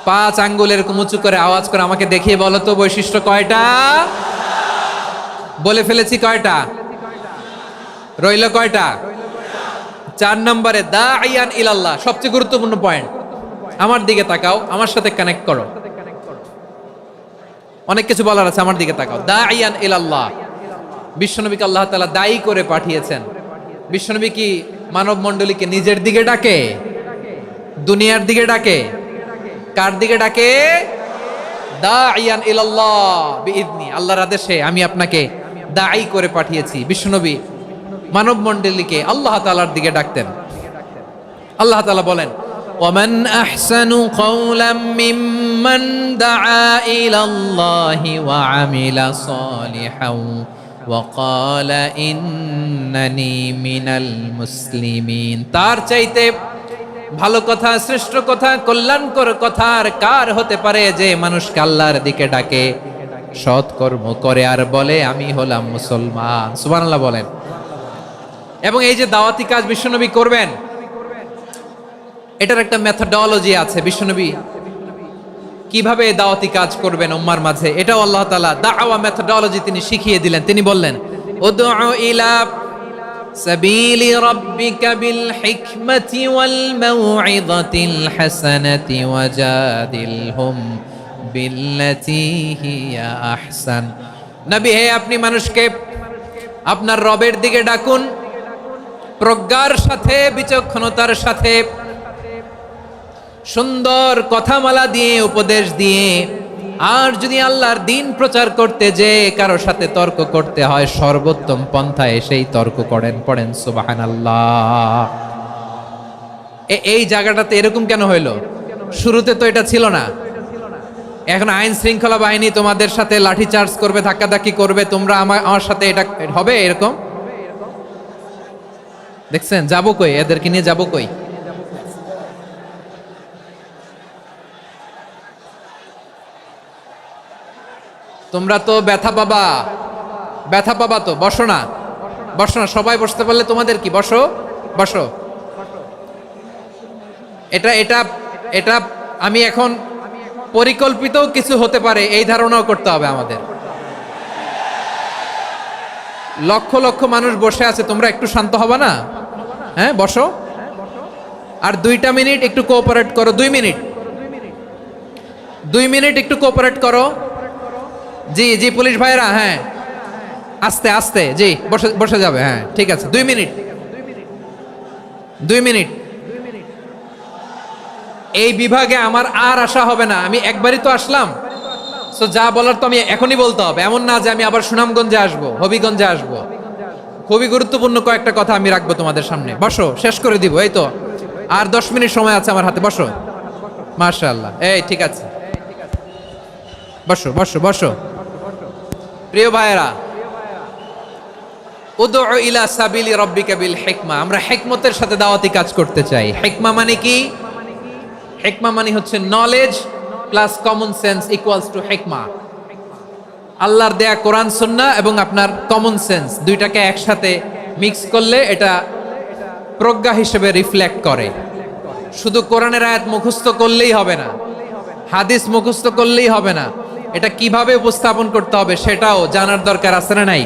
5 আঙ্গুল এরকম উঁচু করে আওয়াজ করে আমাকে দেখিয়ে বলো তো, বৈশিষ্ট্য কয়টা? বলে ফেলেছি কয়টা? রইল কয়টা? 4 নম্বরে দাঈয়ান ইলাল্লাহ, সবচেয়ে গুরুত্বপূর্ণ পয়েন্ট। আমার দিকে তাকাও, আমার সাথে কানেক্ট করো। অনেক কিছু বলার আছে, আমার দিকে তাকাও। দাঈয়ান ইলাল্লাহ, বিশ্বনবীকে আল্লাহ তাআলা দায়ী করে পাঠিয়েছেন। বিশ্বনবী কি মানব মণ্ডলীকে নিজের দিকে ডাকে? দুনিয়ার দিকে ডাকে? কার দিকে ডাকে? দাঈয়ান ইলাল্লাহ বিইذনি, আল্লাহর আদেশে আমি আপনাকে দায়ী করে পাঠিয়েছি। বিশ্বনবী মানব মণ্ডলীকে আল্লাহ তাআলার দিকে ডাকতেন। আল্লাহ তাআলা বলেন, ومن أحسن قولا ممن دعا إلى الله وعمل صالحا وقال إنني من المسلمين। তার চাইতে ভালো কথা, শ্রেষ্ঠ কথা, কল্যাণকর কথা আর কার হতে পারে যে মানুষকে আল্লাহর দিকে ডাকে, সৎ কর্ম করে আর বলে আমি হলাম মুসলমান। সুবহানাল্লাহ বলেন। এবং এই যে দাওয়াতি কাজ বিশ্বনবী করবেন, এটার একটা মেথডোলজি আছে। বিশ্বনবী কিভাবে দাওয়াতি কাজ করবেন উম্মার মাঝে, এটাও আল্লাহ তাআলা দাওয়া মেথডোলজি তিনি শিখিয়ে দিলেন। তিনি বললেন, উদউ ইলা সাবিলি রাব্বিকা বিল হিকমাতি ওয়াল মাউইযাতিল হাসানাতি ওয়াজাদিলহুম বিল্লাতী হিয়া আহসান। নবী হে, আপনি মানুষকে আপনার রবের দিকে ডাকুন প্রজ্ঞার সাথে, বিচক্ষণতার সাথে, সুন্দর কথামালা দিয়ে, উপদেশ দিয়ে। আর যদি আল্লাহর দিন প্রচার করতে যে কারো সাথে তর্ক করতে হয়, সর্বোত্তম পন্থায় সেই তর্ক করেন। পড়েন সুবহানাল্লাহ। এই জায়গাটাতে এরকম কেন হইলো? শুরুতে তো এটা ছিল না। এখন আইন শৃঙ্খলা বাহিনী তোমাদের সাথে লাঠি চার্জ করবে, ধাক্কাধাক্কি করবে, তোমরা আমার সাথে এটা হবে এরকম? দেখছেন? যাবো কই? এদেরকে নিয়ে যাবো কই? তোমরা তো ব্যথা পাবা, ব্যথা পাবা তো। বসো না, বসো না। সবাই বসতে পারলে তোমাদের কি? বসো, বসো। এটা এটা এটা আমি এখন পরিকল্পিত কিছু হতে পারে এই ধারণাও করতে হবে আমাদের। লক্ষ লক্ষ মানুষ বসে আছে, তোমরা একটু শান্ত হবে না? হ্যাঁ, বসো। আর 2টা মিনিট একটু কোঅপারেট করো। 2 মিনিট, 2 মিনিট একটু কোঅপারেট করো। জি জি, পুলিশ ভাইরা, হ্যাঁ, আস্তে আস্তে, জি, বসে বসে যাবে। হ্যাঁ, ঠিক আছে। 2 মিনিট, 2 মিনিট। এই বিভাগে আমার আর আসা হবে না। আমি একবারই তো আসলাম, সো যা বলার তো আমি এখনই বলতে হবে। এমন না যে আমি আবার সুনামগঞ্জে আসবো, হবিগঞ্জে আসবো। খুবই গুরুত্বপূর্ণ কয়েকটা কথা আমি রাখবো তোমাদের সামনে। বসো, শেষ করে দিব। এই তো আর 10 মিনিট সময় আছে আমার হাতে। বসো। মাশাআল্লাহ। এই ঠিক আছে, বসো বসো বসো। প্রিয় ভাইয়েরা, উদউ ইলা সাবিলি রাব্বিকা বিল হিকমা, আমরা হিকমতের সাথে দাওয়াতি কাজ করতে চাই। হিকমা মানে কি? হিকমা মানে হচ্ছে knowledge plus common sense equals to হিকমা। আল্লাহর দেয়া কোরআন সুন্নাহ এবং আপনার কমন সেন্স, দুইটাকে একসাথে মিক্স করলে এটা প্রজ্ঞা হিসেবে রিফ্লেক্ট করে। শুধু কোরআনের আয়াত মুখস্থ করলেই হবে না, হাদিস মুখস্থ করলেই হবে না, এটা কিভাবে উপস্থাপন করতে হবে সেটাও জানার দরকার আছে না নাই?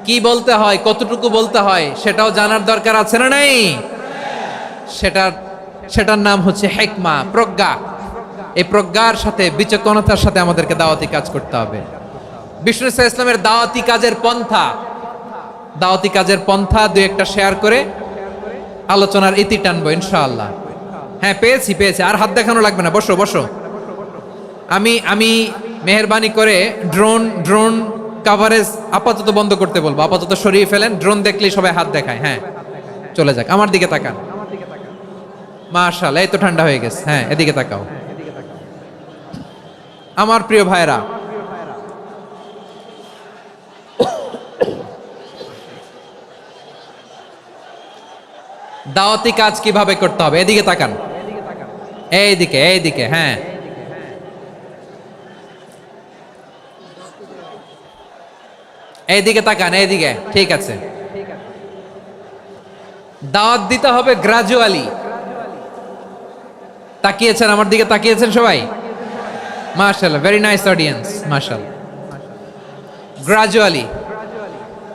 কি বলতে হয়, কতটুকু বলতে হয় সেটাও জানার দরকার আছে না নাই? সেটার নাম হচ্ছে হিকমা, প্রজ্ঞা। এই প্রজ্ঞার সাথে বিচক্ষণতার সাথে আমাদেরকে দাওয়াতি কাজ করতে হবে। বিষ্ণু ইসলামের দাওয়াতি কাজের পন্থা দুই একটা শেয়ার করে আলোচনার ইতি টানবো ইনশাআল্লাহ। হ্যাঁ, পেয়েছি। আর হাত দেখানো লাগবে না, বসো। আমি মেহেরবানি করে ড্রোন কাভারেজ আপাতত বন্ধ করতে বলবো, আপাতত সরিয়ে ফেলেন। ড্রোন দেখলেই সবাই হাত দেখায়। হ্যাঁ, চলে যাক, আমার দিকে তাকান। মাশাআল্লাহ, এই তো ঠান্ডা হয়ে গেছে। হ্যাঁ, এদিকে তাকাও। আমার প্রিয় ভাইরা, দাওয়াতি কাজ কিভাবে করতে হবে এদিকে তাকান। এইদিকে। হ্যাঁ, এইদিকে তাকান, এইদিকে। ঠিক আছে। দাওয়াত দিতে হবে গ্রাজুয়ালি। তাকিয়েছেন আমার দিকে, তাকিয়েছেন সবাই? মাশাআল্লাহ, ভেরি নাইস অডিয়েন্স, মাশাআল্লাহ।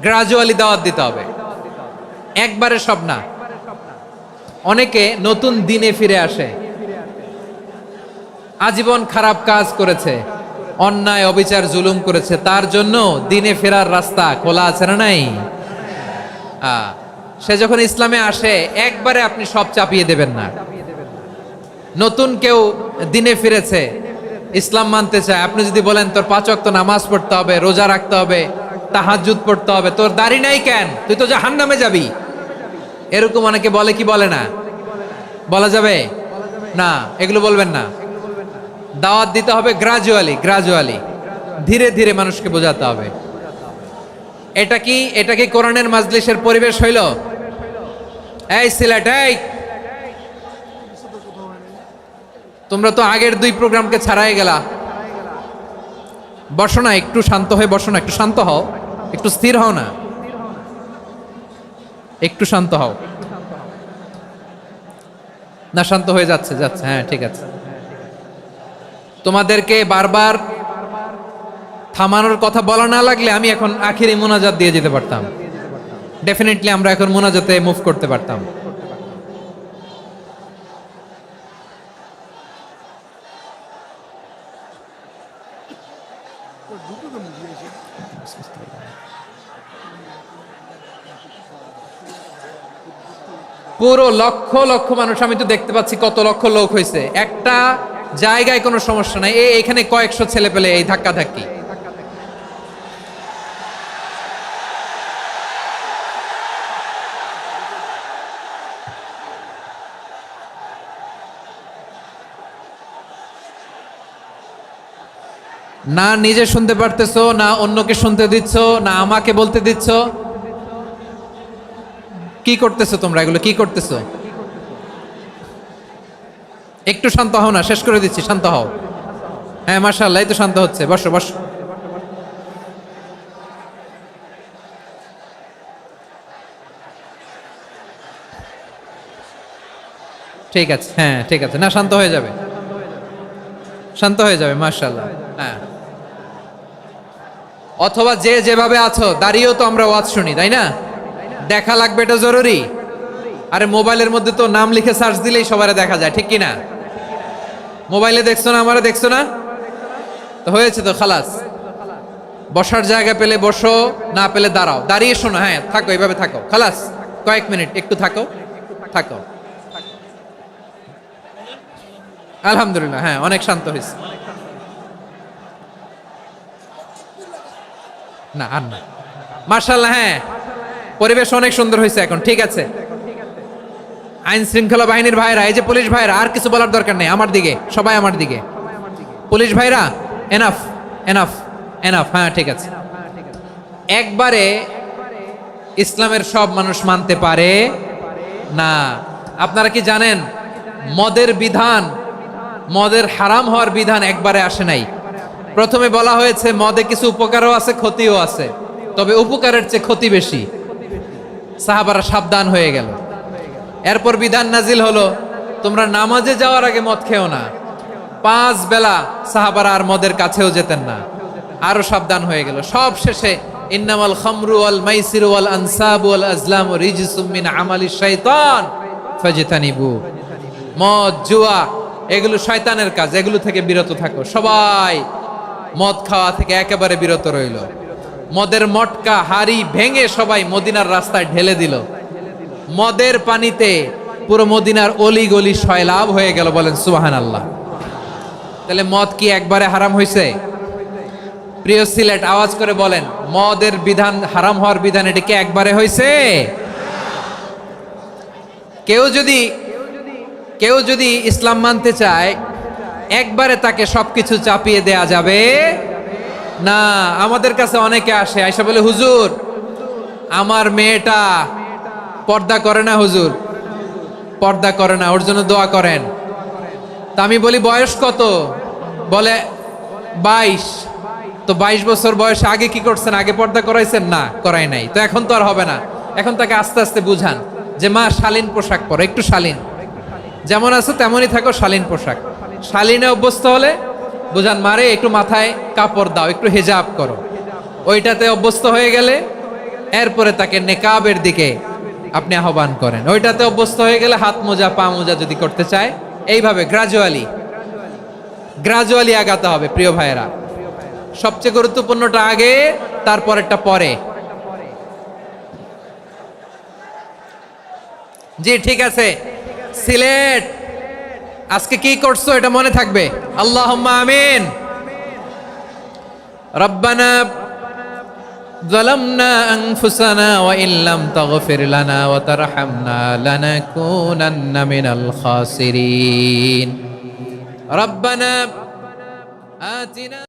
গ্রাজুয়ালি দাওয়াত দিতে হবে, একবারে সব না। অনেকে নতুন দিনে ফিরে আসে, আজীবন খারাপ কাজ করেছে, অন্যায় অবিচার জুলুম করেছে, তার জন্য দিনে ফেরার রাস্তা খোলা আছে না নাই? সে যখন ইসলামে আসে একবারে আপনি সব চাপিয়ে দেবেন না। নতুন কেউ দিনে ফিরেছে, ইসলাম মানতে চায়, আপনি যদি বলেন তোর 5 ওয়াক্ত নামাজ পড়তে হবে, রোজা রাখতে হবে, তাহাজ্জুদ পড়তে হবে, তোর দাড়ি নাই কেন, তুই তো জাহান্নামে যাবি, এরকম অনেকে বলে কি বলে না? বলা যাবে না, এগুলো বলবেন না। দাওয়াত দিতে হবে গ্রাজুয়ালি, ধীরে ধীরে মানুষকে বোঝাতে হবে। এটা কি কোরআনের মাজলিসের পরিবেশ হইল? এই সিলেট, এই তোমরা তো আগের 2 প্রোগ্রামকে ছাড়াই গেলা। বসো না, একটু শান্ত হয়ে বসো না, একটু শান্ত হও, একটু স্থির হও না, একটু শান্ত হও না। শান্ত হয়ে যাচ্ছে। হ্যাঁ, ঠিক আছে। তোমাদেরকে বারবার থামানোর কথা বলা না লাগলে আমি এখন আখিরি মোনাজাত দিয়ে যেতে পারতাম। ডেফিনেটলি আমরা এখন মোনাজাতে মুভ করতে পারতাম। পুরো লক্ষ লক্ষ মানুষ, আমি তো দেখতে পাচ্ছি কত লক্ষ লোক হয়েছে। একটা জায়গায় কোনো সমস্যা নাই, এখানে কয়েকশো ছেলে পেলে এই ধাক্কা ধাক্কি। না নিজে শুনতে পারতেছো, না অন্যকে শুনতে দিচ্ছ, না আমাকে বলতে দিচ্ছ। কি করতেছো তোমরা? এগুলো কি করতেছো? একটু শান্ত হও না, শেষ করে দিচ্ছি, শান্ত হও। হ্যাঁ, মাশাআল্লাহ, এই তো শান্ত হচ্ছে। বসো। ঠিক আছে, হ্যাঁ ঠিক আছে। না, শান্ত হয়ে যাবে, মাশাআল্লাহ। হ্যাঁ, অথবা যে যেভাবে আছো দাঁড়িয়েও তো আমরা ওয়াজ শুনি, তাই না? দেখা লাগবে, এটা জরুরি। আরে মোবাইলের মধ্যে তো নাম লিখে সার্চ দিলেই সবারে দেখা যায়, ঠিক কিনা? মোবাইলে দেখছো না, আমারে দেখছো না, তো হয়েছে তো, খালাস। বসার জায়গা পেলে বসো, না পেলে দাঁড়াও, দাঁড়িয়ে শোনো। হ্যাঁ, থাকো, এইভাবে থাকো, খালাস। কয়েক মিনিট একটু থাকো। আলহামদুলিল্লাহ, হ্যাঁ, অনেক শান্ত হয়েছে। না আর না, মাশাআল্লাহ। হ্যাঁ, পরিবেশ অনেক সুন্দর হয়েছে এখন, ঠিক আছে। আইন শৃঙ্খলা বাহিনীর ভাইরা, এই যে পুলিশ ভাইরা, আর কিছু বলার দরকার নেই। আমার দিকে সবাই, আমার দিকে। পুলিশ ভাইরা, এনাফ। হ্যাঁ, ঠিক আছে। একবারে ইসলামের সব মানুষ মানতে পারে না। আপনারা কি জানেন মদের হারাম হওয়ার বিধান একবারে আসে নাই। প্রথমে বলা হয়েছে মদে কিছু উপকারও আছে, ক্ষতিও আছে, তবে উপকারের চেয়ে ক্ষতি বেশি। সাহাবারা সাবধান হয়ে গেল। এরপর বিধান নাজিল হলো, তোমরা নামাজে যাওয়ার আগে মদ খেও না। 5 বেলা সাহাবারা আর মদের কাছেও যেতেন না, আরো সাবধান হয়ে গেল। সব শেষে ইন্নামাল খামরু ওয়াল মাইসিরু ওয়াল আনসাবু ওয়াল আজলামু রিজসুম মিন আমালিশ শাইতান ফাজতানিবু। মদ জুয়া এগুলো শয়তানের কাজ, এগুলো থেকে বিরত থাকো। সবাই মদ খাওয়া থেকে একেবারে বিরত রইল। মদের মটকা হাড়ি ভেঙে সবাই মদিনার রাস্তায় ঢেলে দিল। মদের পানিতে পুরো মদিনার অলি গলি সয়লাভ হয়ে গেল। বলেন সুবহানাল্লাহ। তাহলে মদ কি একবারে হারাম হয়েছে? প্রিয় সিলেট আওয়াজ করে বলেন, মদের বিধান, হারাম হওয়ার বিধান এটা কি একবারে হয়েছে? কেউ যদি ইসলাম মানতে চায় একবারে তাকে সবকিছু চাপিয়ে দেয়া যাবে না। আমাদের কাছে অনেকে আসে, আয়সা বলে, হুজুর আমার মেয়েটা পর্দা করে না, হুজুর পর্দা করে না, ওর জন্য দোয়া করেন। তা আমি বলি বয়স কত? বলে 22। তো 22 বছর বয়সে আগে কি করছেন? আগে পর্দা করাইছেন? না, করাই নাই। তো এখন তো আর হবে না। এখন তাকে আস্তে আস্তে বুঝান যে মা শালীন পোশাক পরো, একটু শালীন, যেমন আছে তেমনই থাকো, শালীন পোশাক। শালীনে অভ্যস্ত হলে বুঝান, মারে একটু মাথায় কাপড় দাও, একটু হিজাব করো। ওইটাতে অভ্যস্ত হয়ে গেলে এরপরে তাকে নেকাবের দিকে আপনি আহ্বান করেন। ওইটাতে অভ্যস্ত হয়ে গেলে হাত মোজা পা মোজা যদি করতে চায়, এইভাবে গ্রাজুয়ালি আগাতে হবে। প্রিয় ভাইয়েরা, সবচেয়ে গুরুত্বপূর্ণটা আগে, তারপরেরটা পরে। জি ঠিক আছে। সিলেট আজকে কি করছো এটা মনে থাকবে। আল্লাহুম্মা আমিন। রব্বানা যালামনা আনফুসানা ওয়া ইল্লাম তাগফির লানা ওয়া তারহামনা লানাকুনান্না মিনাল খাসিরিন। রব্বানা আতিনা